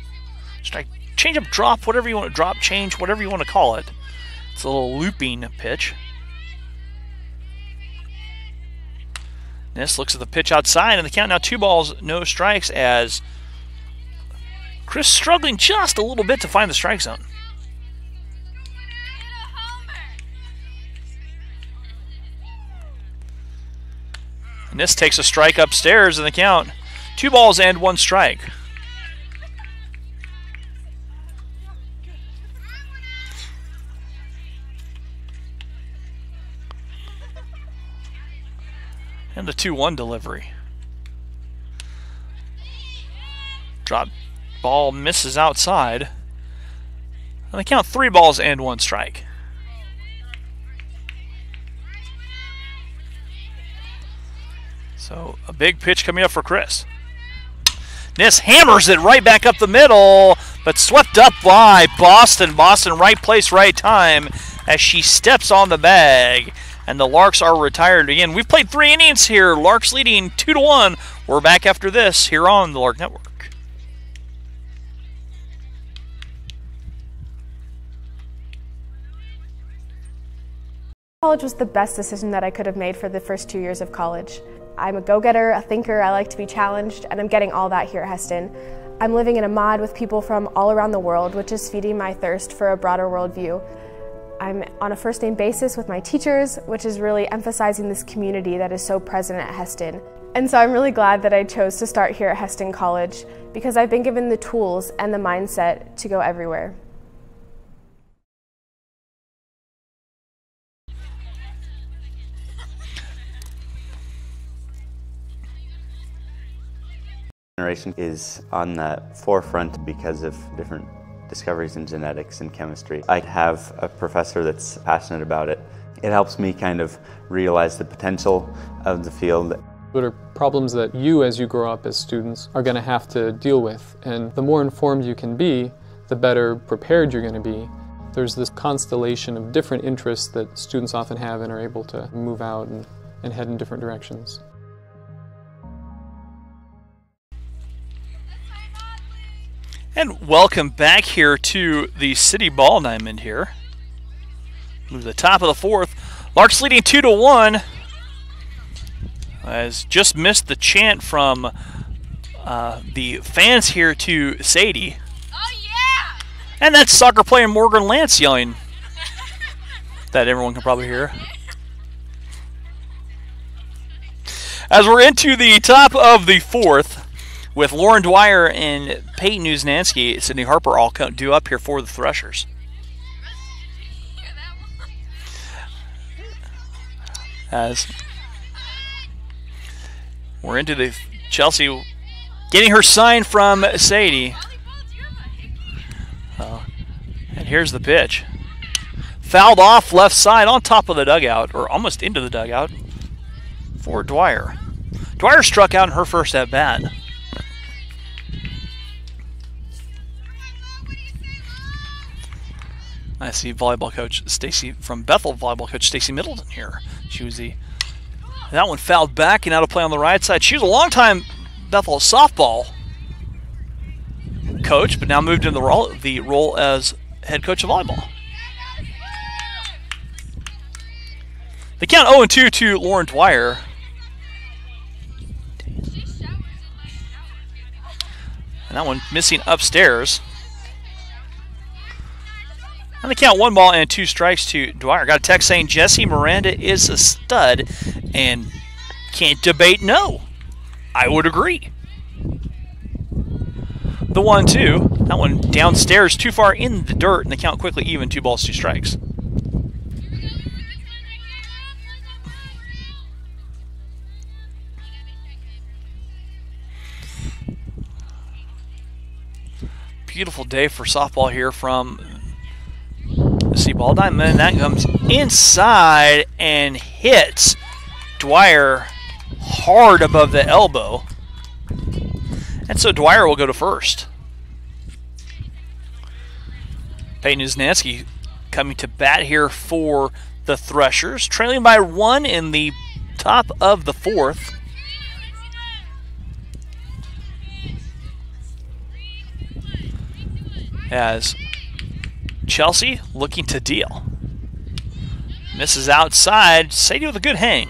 strike. Changeup drop, whatever you want to drop, change, whatever you want to call it. It's a little looping pitch. Nis looks at the pitch outside, and the count now 2 balls, no strikes, as Chris struggling just a little bit to find the strike zone. Nis takes a strike upstairs in the count. 2 balls and 1 strike. And the 2-1 delivery. Drop ball misses outside. And they count 3 balls and 1 strike. So a big pitch coming up for Chris. Nis hammers it right back up the middle, but swept up by Boston. Boston, right place, right time, as she steps on the bag. And the Larks are retired again. We've played 3 innings here. Larks leading 2-1. We're back after this here on the Lark Network. College was the best decision that I could have made for the first 2 years of college. I'm a go-getter, a thinker, I like to be challenged, and I'm getting all that here at Heston. I'm living in a mod with people from all around the world, which is feeding my thirst for a broader worldview. I'm on a first-name basis with my teachers, which is really emphasizing this community that is so present at Heston. And so I'm really glad that I chose to start here at Heston College because I've been given the tools and the mindset to go everywhere. Generation is on the forefront because of different discoveries in genetics and chemistry. I have a professor that's passionate about it. It helps me kind of realize the potential of the field. What are problems that you, as you grow up as students, are going to have to deal with? And the more informed you can be, the better prepared you're going to be. There's this constellation of different interests that students often have and are able to move out and head in different directions. And welcome back here to the City Ball Diamond here. Move to the top of the 4th. Larks leading 2-1. Has just missed the chant from the fans here to Sadie. Oh yeah! And that's soccer player Morgan Lance yelling. That everyone can probably hear. As we're into the top of the 4th, with Lauren Dwyer and Peyton Uznansky, Sydney Harper all due up here for the Threshers. As we're into the Chelsea getting her sign from Sadie. And here's the pitch. Fouled off left side on top of the dugout, or almost into the dugout, for Dwyer. Dwyer struck out in her first at bat. I see volleyball coach Stacy from Bethel, volleyball coach Stacy Middleton here. She was that one fouled back and out of play on the right side. She was a long-time Bethel softball coach, but now moved into the role as head coach of volleyball. They count 0-2 to Lauren Dwyer. And that one missing upstairs. And they count 1 ball and 2 strikes to Dwyer. Got a text saying Jessie Miranda is a stud, and can't debate no. I would agree. The 1-2, that one downstairs too far in the dirt, and they count quickly even, 2 balls, 2 strikes. Beautiful day for softball here from the ball diamond. That comes inside and hits Dwyer hard above the elbow. And so Dwyer will go to first. Peyton Uznansky coming to bat here for the Threshers, trailing by 1 in the top of the 4th. As Chelsea looking to deal. Misses outside. Sadie with a good hang.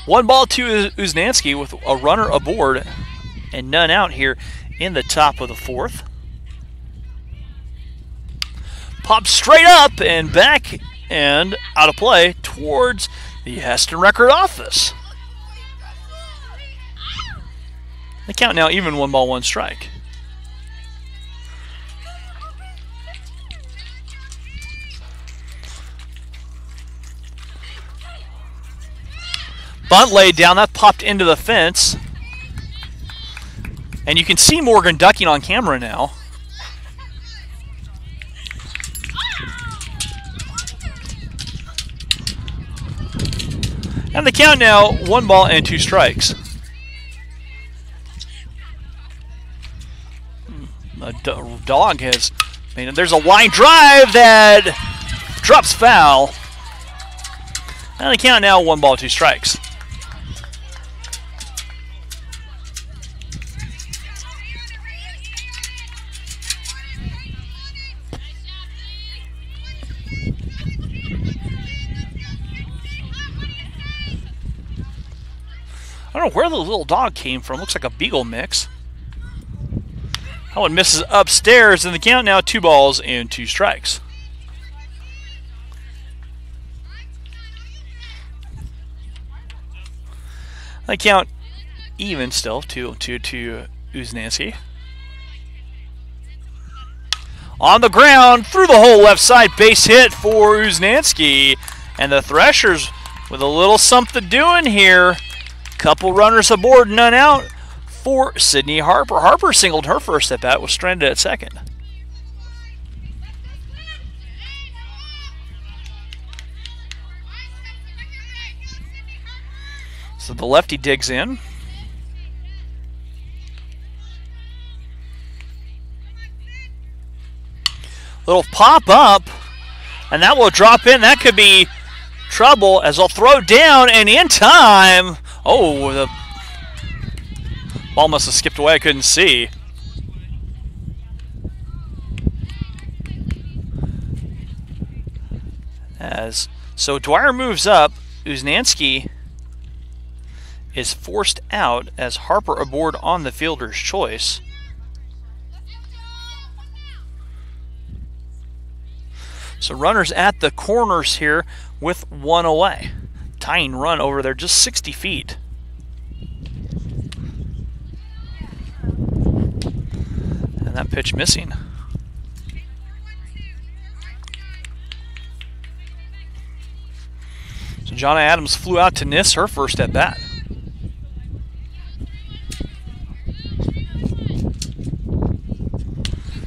One ball to Uznansky with a runner aboard and none out here in the top of the 4th. pops straight up and back and out of play towards the Heston record office. The count now even, 1 ball, 1 strike. Bunt laid down, that popped into the fence. And you can see Morgan ducking on camera now. And the count now, 1 ball and 2 strikes. The dog has made it. There's a line drive that drops foul. And the count now, 1 ball, 2 strikes. I don't know where the little dog came from. Looks like a beagle mix. That one misses upstairs, and the count now 2 balls and 2 strikes. The count even still, 2-2 to Uznansky. On the ground, through the whole left side, base hit for Uznansky. And the Threshers with a little something doing here. Couple runners aboard, none out for Sydney Harper. Harper singled her first at bat, was stranded at second. So the lefty digs in. Little pop up, and that will drop in. That could be trouble as they'll throw down, and in time. Oh, the ball must have skipped away. I couldn't see. So Dwyer moves up. Uznansky is forced out as Harper aboard on the fielder's choice. So runners at the corners here with 1 away. Tying run over there, just 60 feet. And that pitch missing. So Jonna Adams flew out to Nis her first at bat.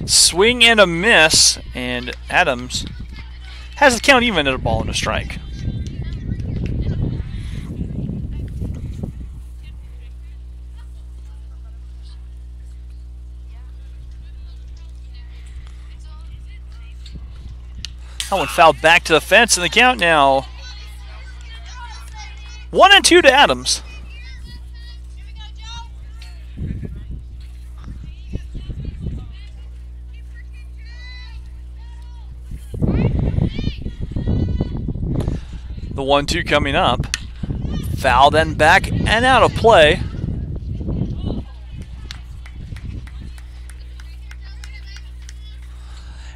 Swing and a miss, and Adams has the count even at a ball and a strike. That one fouled back to the fence, and the count now 1-2 to Adams. The 1-2 coming up. Foul, then back and out of play.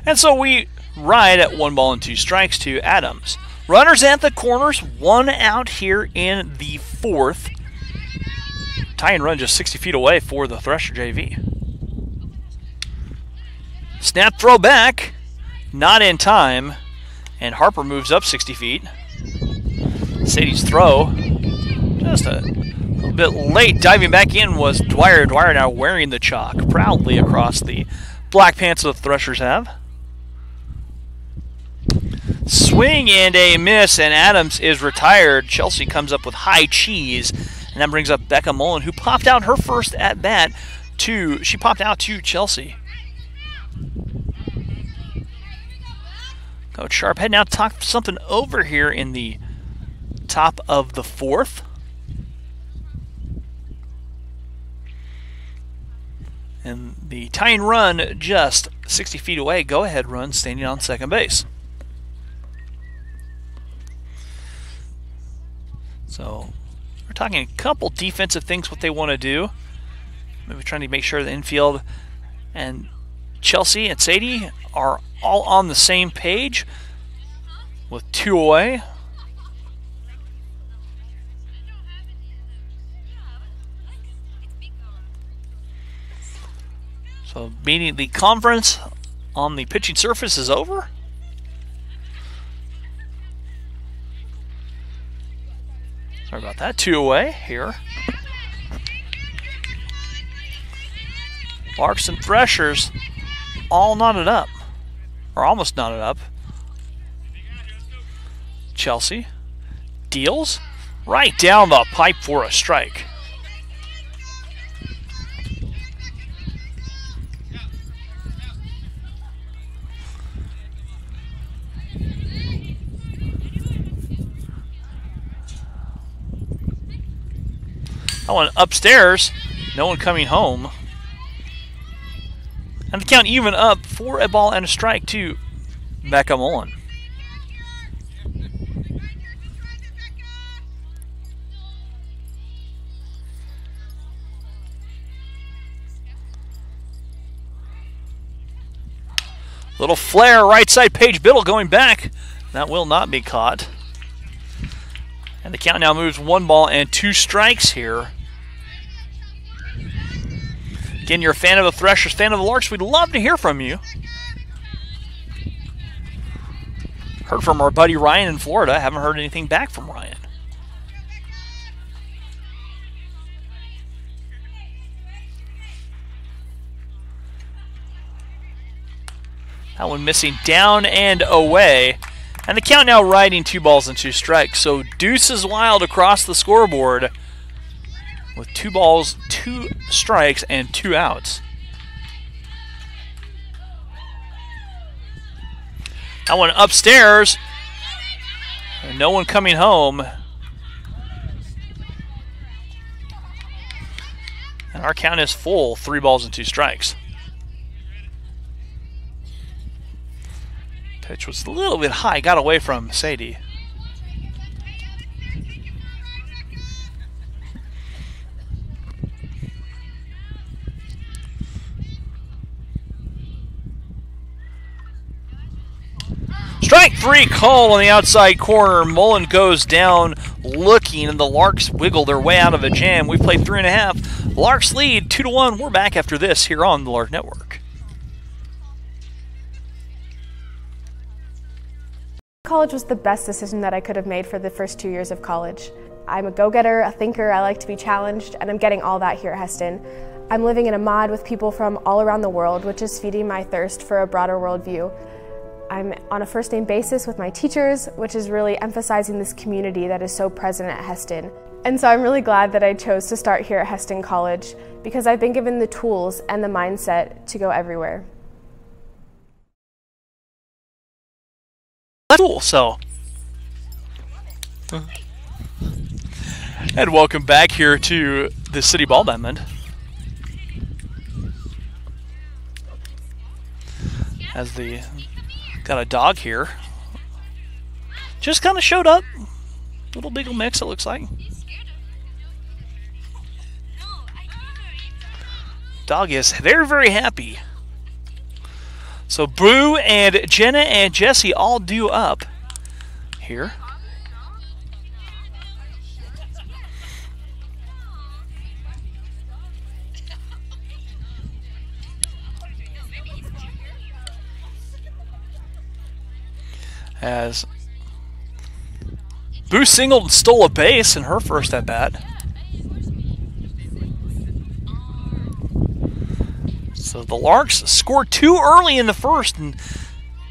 And so we ride at 1 ball and 2 strikes to Adams. Runners at the corners, 1 out here in the 4th. Tie and run just 60 feet away for the Thresher JV. Snap throw back, not in time, and Harper moves up 60 feet. Sadie's throw, just a little bit late. Diving back in was Dwyer. Dwyer now wearing the chalk proudly across the black pants that the Threshers have. Swing and a miss, and Adams is retired. Chelsea comes up with high cheese, and that brings up Becca Mullen, who popped out her first at bat to Chelsea. Coach Sharp heading out to talk something over here in the top of the 4th. And the tying run just 60 feet away. Go ahead run standing on second base. So we're talking a couple defensive things, what they want to do. Maybe trying to make sure the infield and Chelsea and Sadie are all on the same page with 2 away. So meaning the conference on the pitching surface is over. Sorry about that. 2 away here. Larks and Threshers all knotted up, or almost knotted up. Chelsea deals right down the pipe for a strike. That one upstairs, no one coming home. And the count even up for a ball and a strike to Becca Mullen. Little flare, right side, Paige Biddle going back. That will not be caught. And the count now moves 1 ball and 2 strikes here. Again, you're a fan of the Threshers, fan of the Larks, we'd love to hear from you. Heard from our buddy Ryan in Florida. Haven't heard anything back from Ryan. That one missing down and away. And the count now riding 2 balls and 2 strikes. So deuces wild across the scoreboard with 2 balls, 2 strikes, and 2 outs. That one upstairs. And no one coming home. And our count is full, 3 balls and 2 strikes. Pitch was a little bit high, got away from Sadie. Strike 3 call on the outside corner. Mullen goes down looking, and the Larks wiggle their way out of a jam. We played 3.5. Larks lead 2-1. We're back after this here on the Lark Network. College was the best decision that I could have made for the first 2 years of college. I'm a go-getter, a thinker, I like to be challenged, and I'm getting all that here at Heston. I'm living in a mod with people from all around the world, which is feeding my thirst for a broader worldview. I'm on a first-name basis with my teachers, which is really emphasizing this community that is so present at Heston. And so I'm really glad that I chose to start here at Heston College because I've been given the tools and the mindset to go everywhere. Cool, so. And welcome back here to the City Ball Diamond. As the got a dog here. Just kind of showed up. Little Beagle mix, it looks like. Dog is very, very happy. So Boo and Jenna and Jessie all due up here. As Boo singled and stole a base in her first at bat. So the Larks scored 2 early in the first and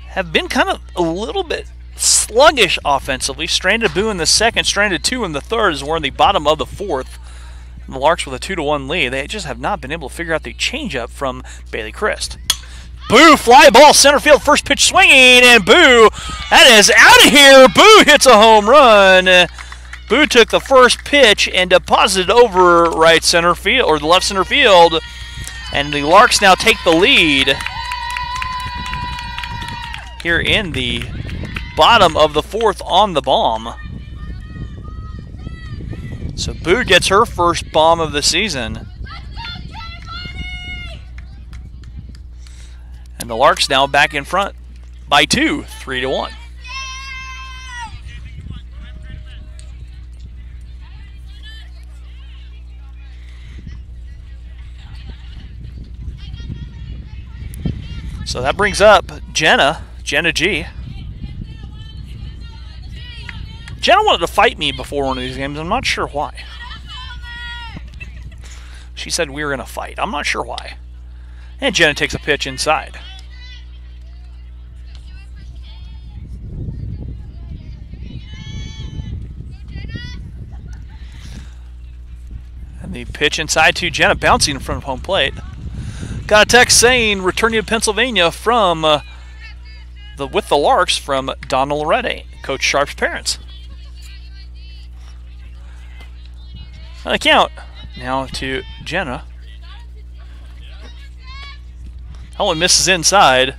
have been kind of a little bit sluggish offensively. Stranded Boo in the second, stranded 2 in the third as we're in the bottom of the fourth. And the Larks with a 2-1 lead. They just have not been able to figure out the changeup from Bailey Christ. Boo, fly ball, center field, first pitch swinging, and Boo, that is out of here. Boo hits a home run. Boo took the first pitch and deposited over right center field, or the left center field, and the Larks now take the lead here in the bottom of the fourth on the bomb. So Boo gets her first bomb of the season. And the Larks now back in front by 2, 3-1. So that brings up Jenna G. Jenna wanted to fight me before one of these games. I'm not sure why. She said we were going to fight. I'm not sure why. And Jenna takes a pitch inside. And the pitch inside to Jenna, bouncing in front of home plate. Got a text saying returning to Pennsylvania from with the Larks from Donna Lorette, Coach Sharp's parents. On the count now to Jenna. That one misses inside.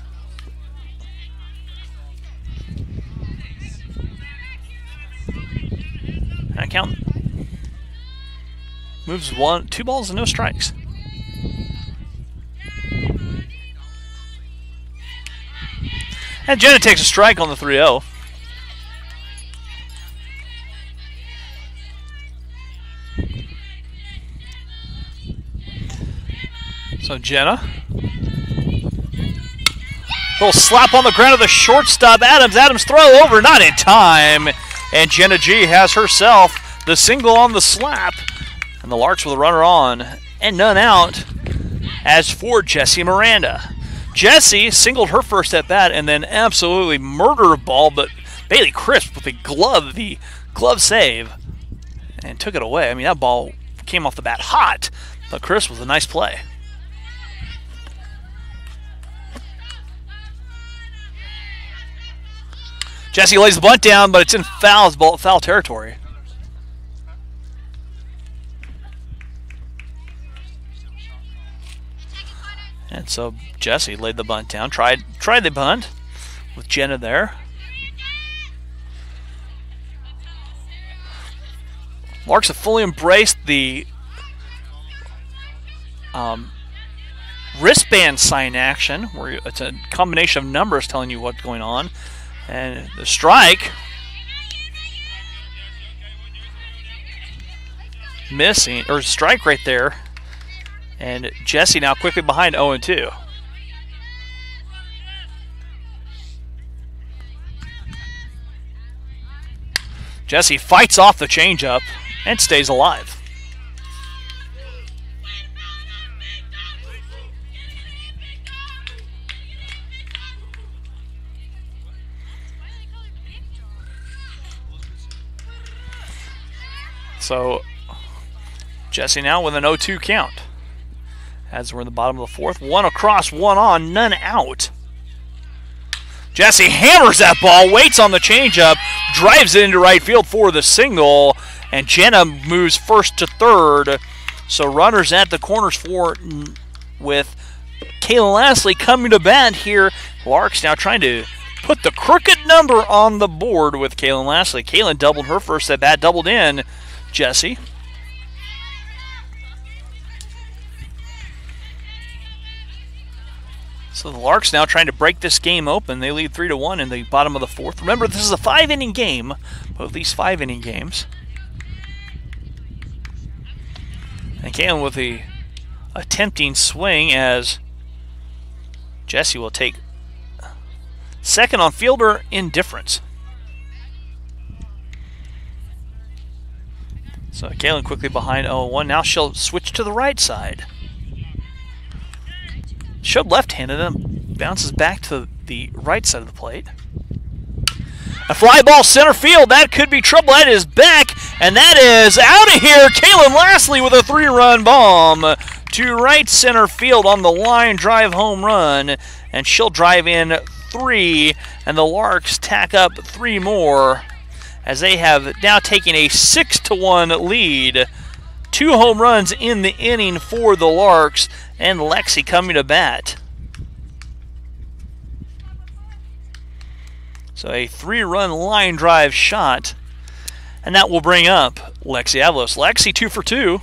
And count moves 2 balls and no strikes. And Jenna takes a strike on the 3-0. So Jenna. Little slap on the ground of the shortstop, Adams. Adams throw over, not in time. And Jenna G has herself the single on the slap. And the Larks with a runner on and none out. As for Jessie Miranda. Jessie singled her first at bat and then absolutely murdered a ball, but Bailey Crisp with the glove save, and took it away. I mean, that ball came off the bat hot, but Crisp was a nice play. Jessie lays the bunt down, but it's in foul territory. And so Jessie laid the bunt down, tried the bunt with Jenna there. Larks have fully embraced the wristband sign action, where it's a combination of numbers telling you what's going on. And the strike, missing, or strike right there. And Jessie now quickly behind 0-2. Jessie fights off the changeup and stays alive. So Jessie now with an 0-2 count. As we're in the bottom of the 4th. 1 across, 1 on, none out. Jessie hammers that ball, waits on the changeup, drives it into right field for the single, and Jenna moves first to third. So runners at the corners with Kaylin Lastly coming to bat here. Larks now trying to put the crooked number on the board with Kaylin Lastly. Kaylin doubled her first at bat, doubled in Jessie. So the Larks now trying to break this game open. They lead 3-1 in the bottom of the 4th. Remember, this is a 5-inning game, but at least 5-inning games. And Kaylin with the attempting swing as Jessie will take second on fielder indifference. So Kaylin quickly behind 0-1. Now she'll switch to the right side. Showed left-handed and bounces back to the right side of the plate. A fly ball center field. That could be trouble. That is back, and that is out of here. Kaylin Lastly with a 3-run bomb to right center field on the line drive home run, and she'll drive in 3, and the Larks tack up 3 more as they have now taken a 6-1 lead. 2 home runs in the inning for the Larks, and Lexi coming to bat. So a 3-run line drive shot, and that will bring up Lexi Avalos. Lexi 2 for 2.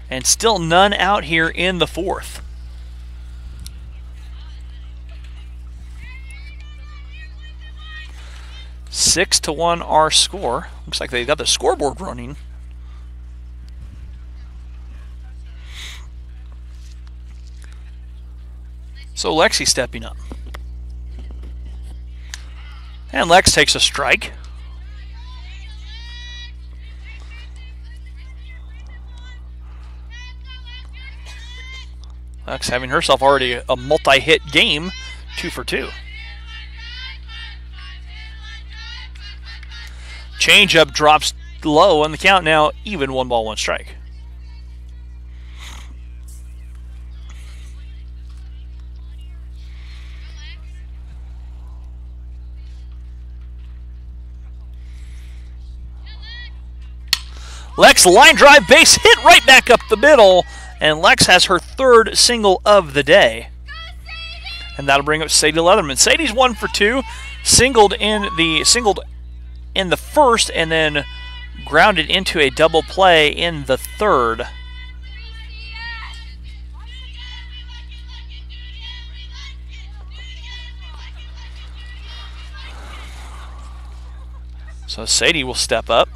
And still none out here in the fourth. Six to 1 our score. Looks like they got the scoreboard running. So Lexi stepping up. And Lex takes a strike. Lex having herself already a multi-hit game, 2 for 2. Changeup drops low on the count now, even 1 ball, 1 strike. Lex line drive, base hit right back up the middle, and Lex has her 3rd single of the day. And that'll bring up Sadie Leatherman. Sadie's 1 for 2, singled in the first, and then grounded into a double play in the 3rd. So Sadie will step up.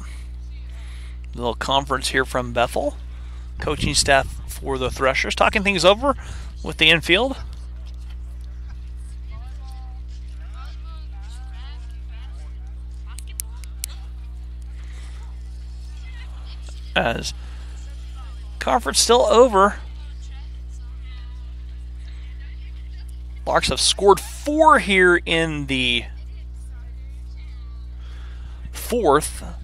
A little conference here from Bethel. Coaching staff for the Threshers talking things over with the infield. As conference still over. Larks have scored 4 here in the 4th.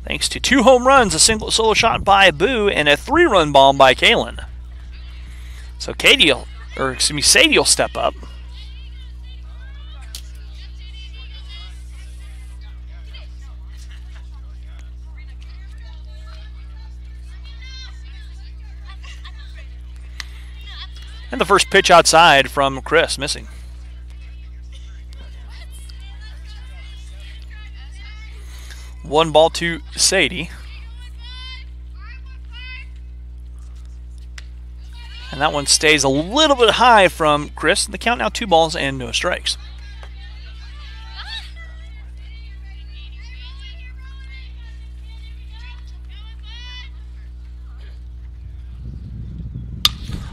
Thanks to 2 home runs, a single solo shot by Boo, and a 3-run bomb by Kalen. So Sadie will step up. And the first pitch outside from Chris, missing. One ball to Sadie. And that one stays a little bit high from Chris. The count now 2 balls and no strikes.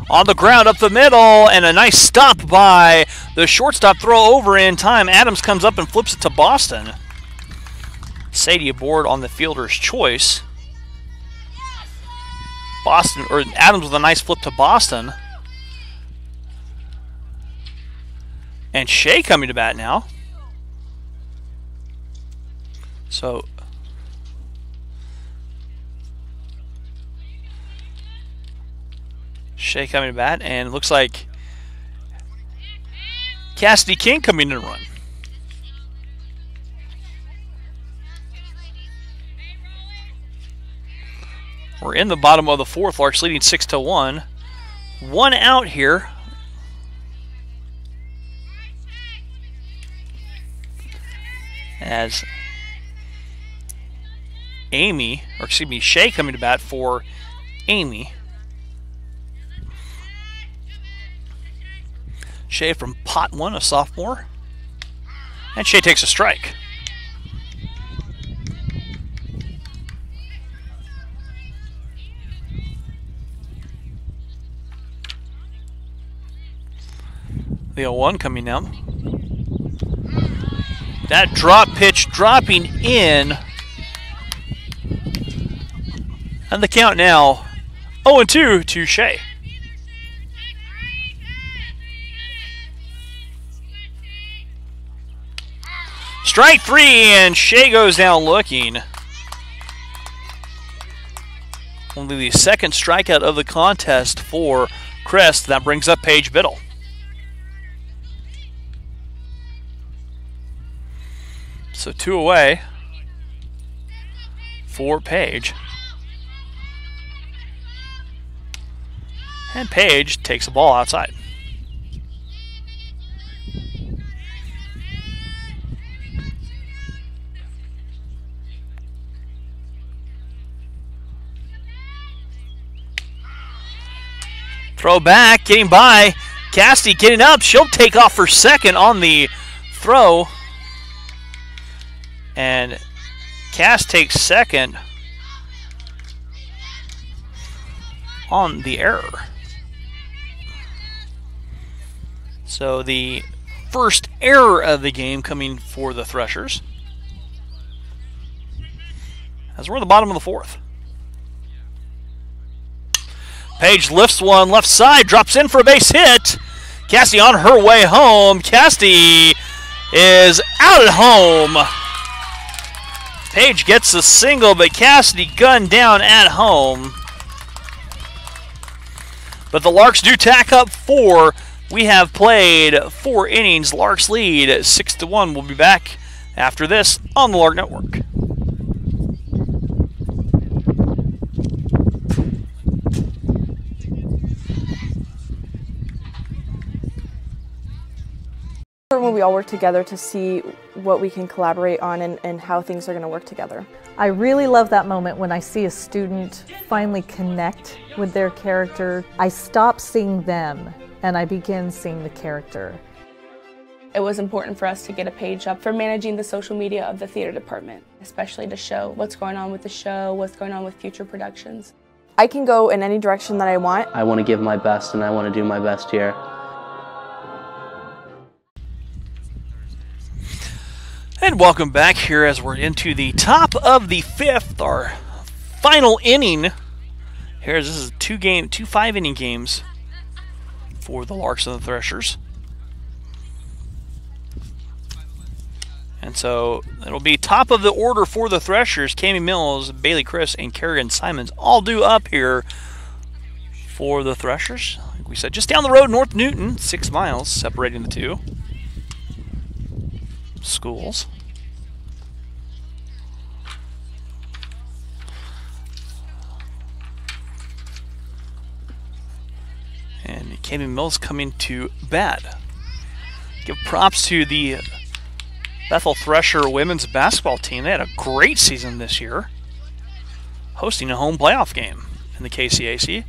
On the ground up the middle, and a nice stop by the shortstop, throw over in time. Adams comes up and flips it to Boston. Sadie aboard on the fielder's choice. Adams with a nice flip to Boston. And Shea coming to bat now. So Shea coming to bat, and it looks like Cassidy King coming to run. We're in the bottom of the 4th. Larks leading 6 to 1. 1 out here. As Shea coming to bat for Amy. Shea from pot 1, a sophomore. And Shea takes a strike. The 0-1 coming now. That drop pitch dropping in. And the count now 0-2 to Shea. Strike 3, and Shea goes down looking. Only the 2nd strikeout of the contest for Chris. That brings up Paige Biddle. So 2 away for Paige. And Paige takes the ball outside. Throw back, getting by. Cassidy getting up. She'll take off for second on the throw. And Cass takes second on the error. So the first error of the game coming for the Threshers, as we're at the bottom of the fourth. Page lifts one left side, drops in for a base hit. Cassidy on her way home. Cassidy is out at home. Page gets a single, but Cassidy gunned down at home. But the Larks do tack up 4. We have played 4 innings. Larks lead 6-1. We'll be back after this on the Lark Network. When we all work together to see what we can collaborate on and how things are going to work together. I really love that moment when I see a student finally connect with their character. I stop seeing them and I begin seeing the character. It was important for us to get a page up for managing the social media of the theater department, especially to show what's going on with the show, what's going on with future productions. I can go in any direction that I want. I want to give my best and I want to do my best here. And welcome back here as we're into the top of the 5th, our final inning. Here, this is two 5-inning games for the Larks and the Threshers. And so it'll be top of the order for the Threshers. Cami Mills, Bailey Chris, and Kerrigan Simons all due up here for the Threshers. Like we said, just down the road, North Newton, 6 miles separating the two schools. And Cami Mills coming to bat. Give props to the Bethel Thresher women's basketball team. They had a great season this year, hosting a home playoff game in the KCAC.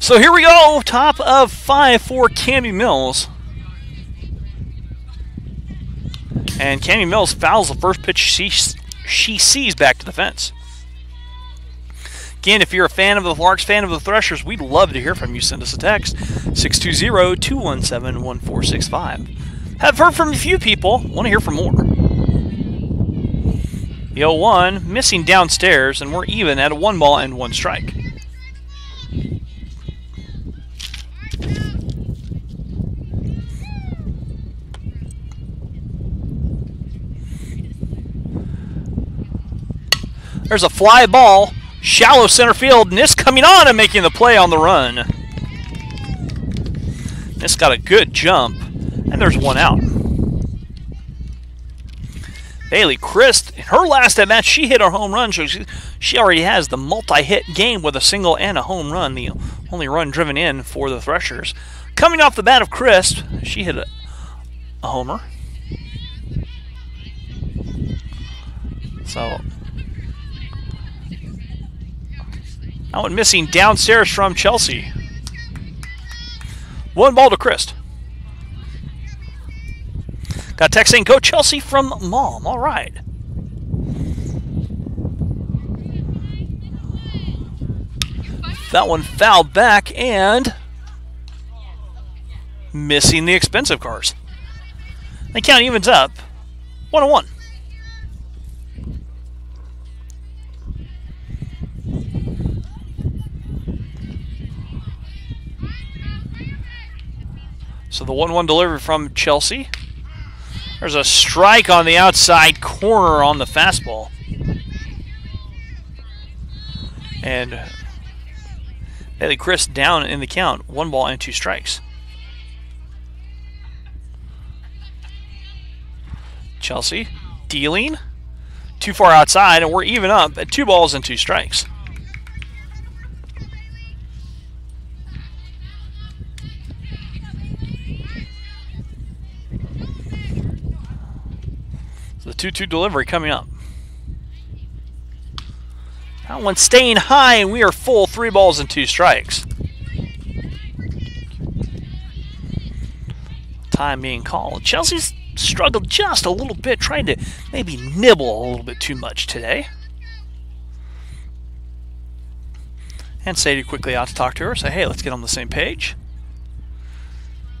So here we go, top of 5 for Cami Mills. And Cami Mills fouls the first pitch she sees back to the fence. Again, if you're a fan of the Larks, fan of the Threshers, we'd love to hear from you. Send us a text, 620-217-1465. Have heard from a few people, want to hear from more. The 0-1, missing downstairs, and we're even at a 1 ball and 1 strike. There's a fly ball, shallow center field. Nis coming on and making the play on the run. Nis got a good jump, and there's 1 out. Bailey Christ, in her last at-bat, she hit a home run. So she already has the multi-hit game with a single and a home run, the only run driven in for the Threshers. Coming off the bat of Christ, she hit a homer. So that one missing downstairs from Chelsea. 1 ball to Christ. Got a text saying, "Go Chelsea" from Mom. All right. That one fouled back and missing the expensive cars. The count evens up 1-1. So the 1-1 delivery from Chelsea. There's a strike on the outside corner on the fastball. And Bailey Chris down in the count. 1 ball and 2 strikes. Chelsea dealing. Too far outside, and we're even up at 2 balls and 2 strikes. The 2-2 delivery coming up. That one's staying high, and we are full 3 balls and 2 strikes. Time being called. Chelsea's struggled just a little bit, trying to maybe nibble a little bit too much today. And Sadie quickly out to talk to her, say, hey, let's get on the same page.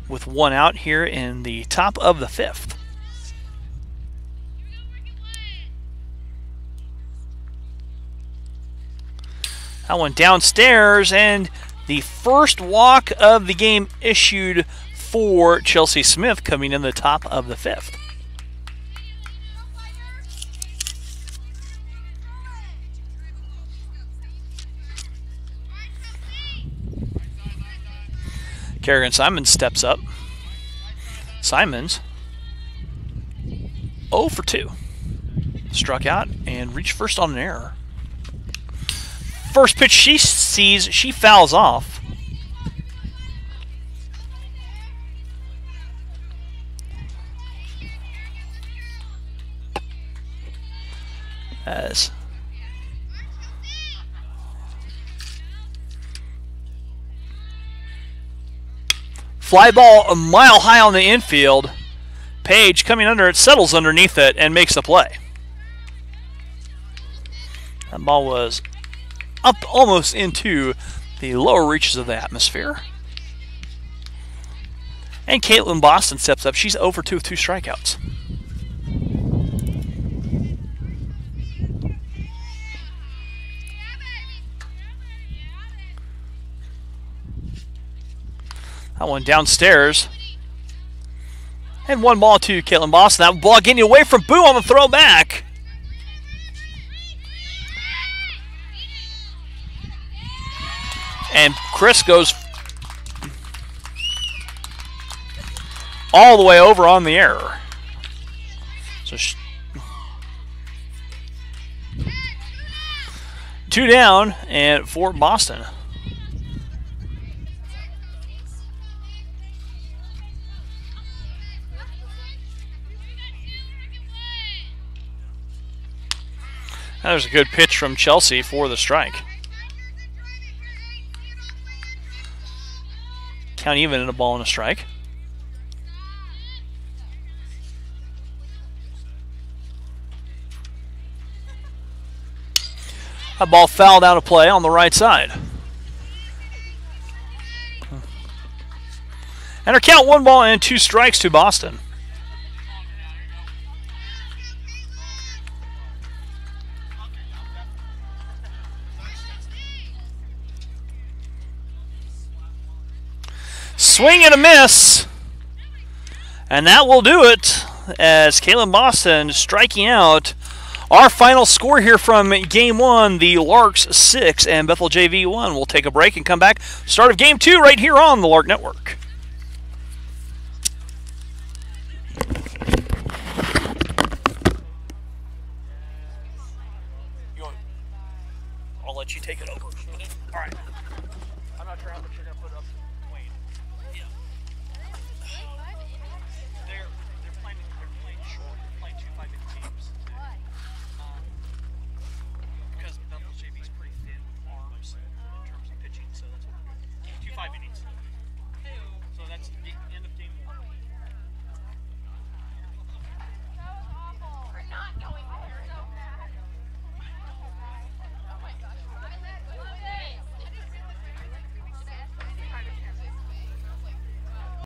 With 1 out here in the top of the 5th. That one downstairs, and the first walk of the game issued for Chelsea Smith, coming in the top of the 5th. Kerrigan Simons steps up. Simons 0 for 2. Struck out and reached first on an error. First pitch she sees, she fouls off. As fly ball a mile high on the infield. Page coming under it, settles underneath it, and makes the play. That ball was up almost into the lower reaches of the atmosphere. And Caitlin Boston steps up. She's 0 for 2 with 2 strikeouts. That one downstairs. And 1 ball to Caitlin Boston. That ball getting away from Boo on the throw back. And Chris goes all the way over on the error. So 2 down and for Boston. That was a good pitch from Chelsea for the strike. Count even in a ball and a strike. A ball fouled out of play on the right side. And our count 1 ball and 2 strikes to Boston. Swing and a miss. And that will do it as Caitlin Boston striking out. Our final score here from Game 1, the Larks 6 and Bethel JV 1. We'll take a break and come back. Start of Game 2 right here on the Lark Network. I'll let you take it over. All right.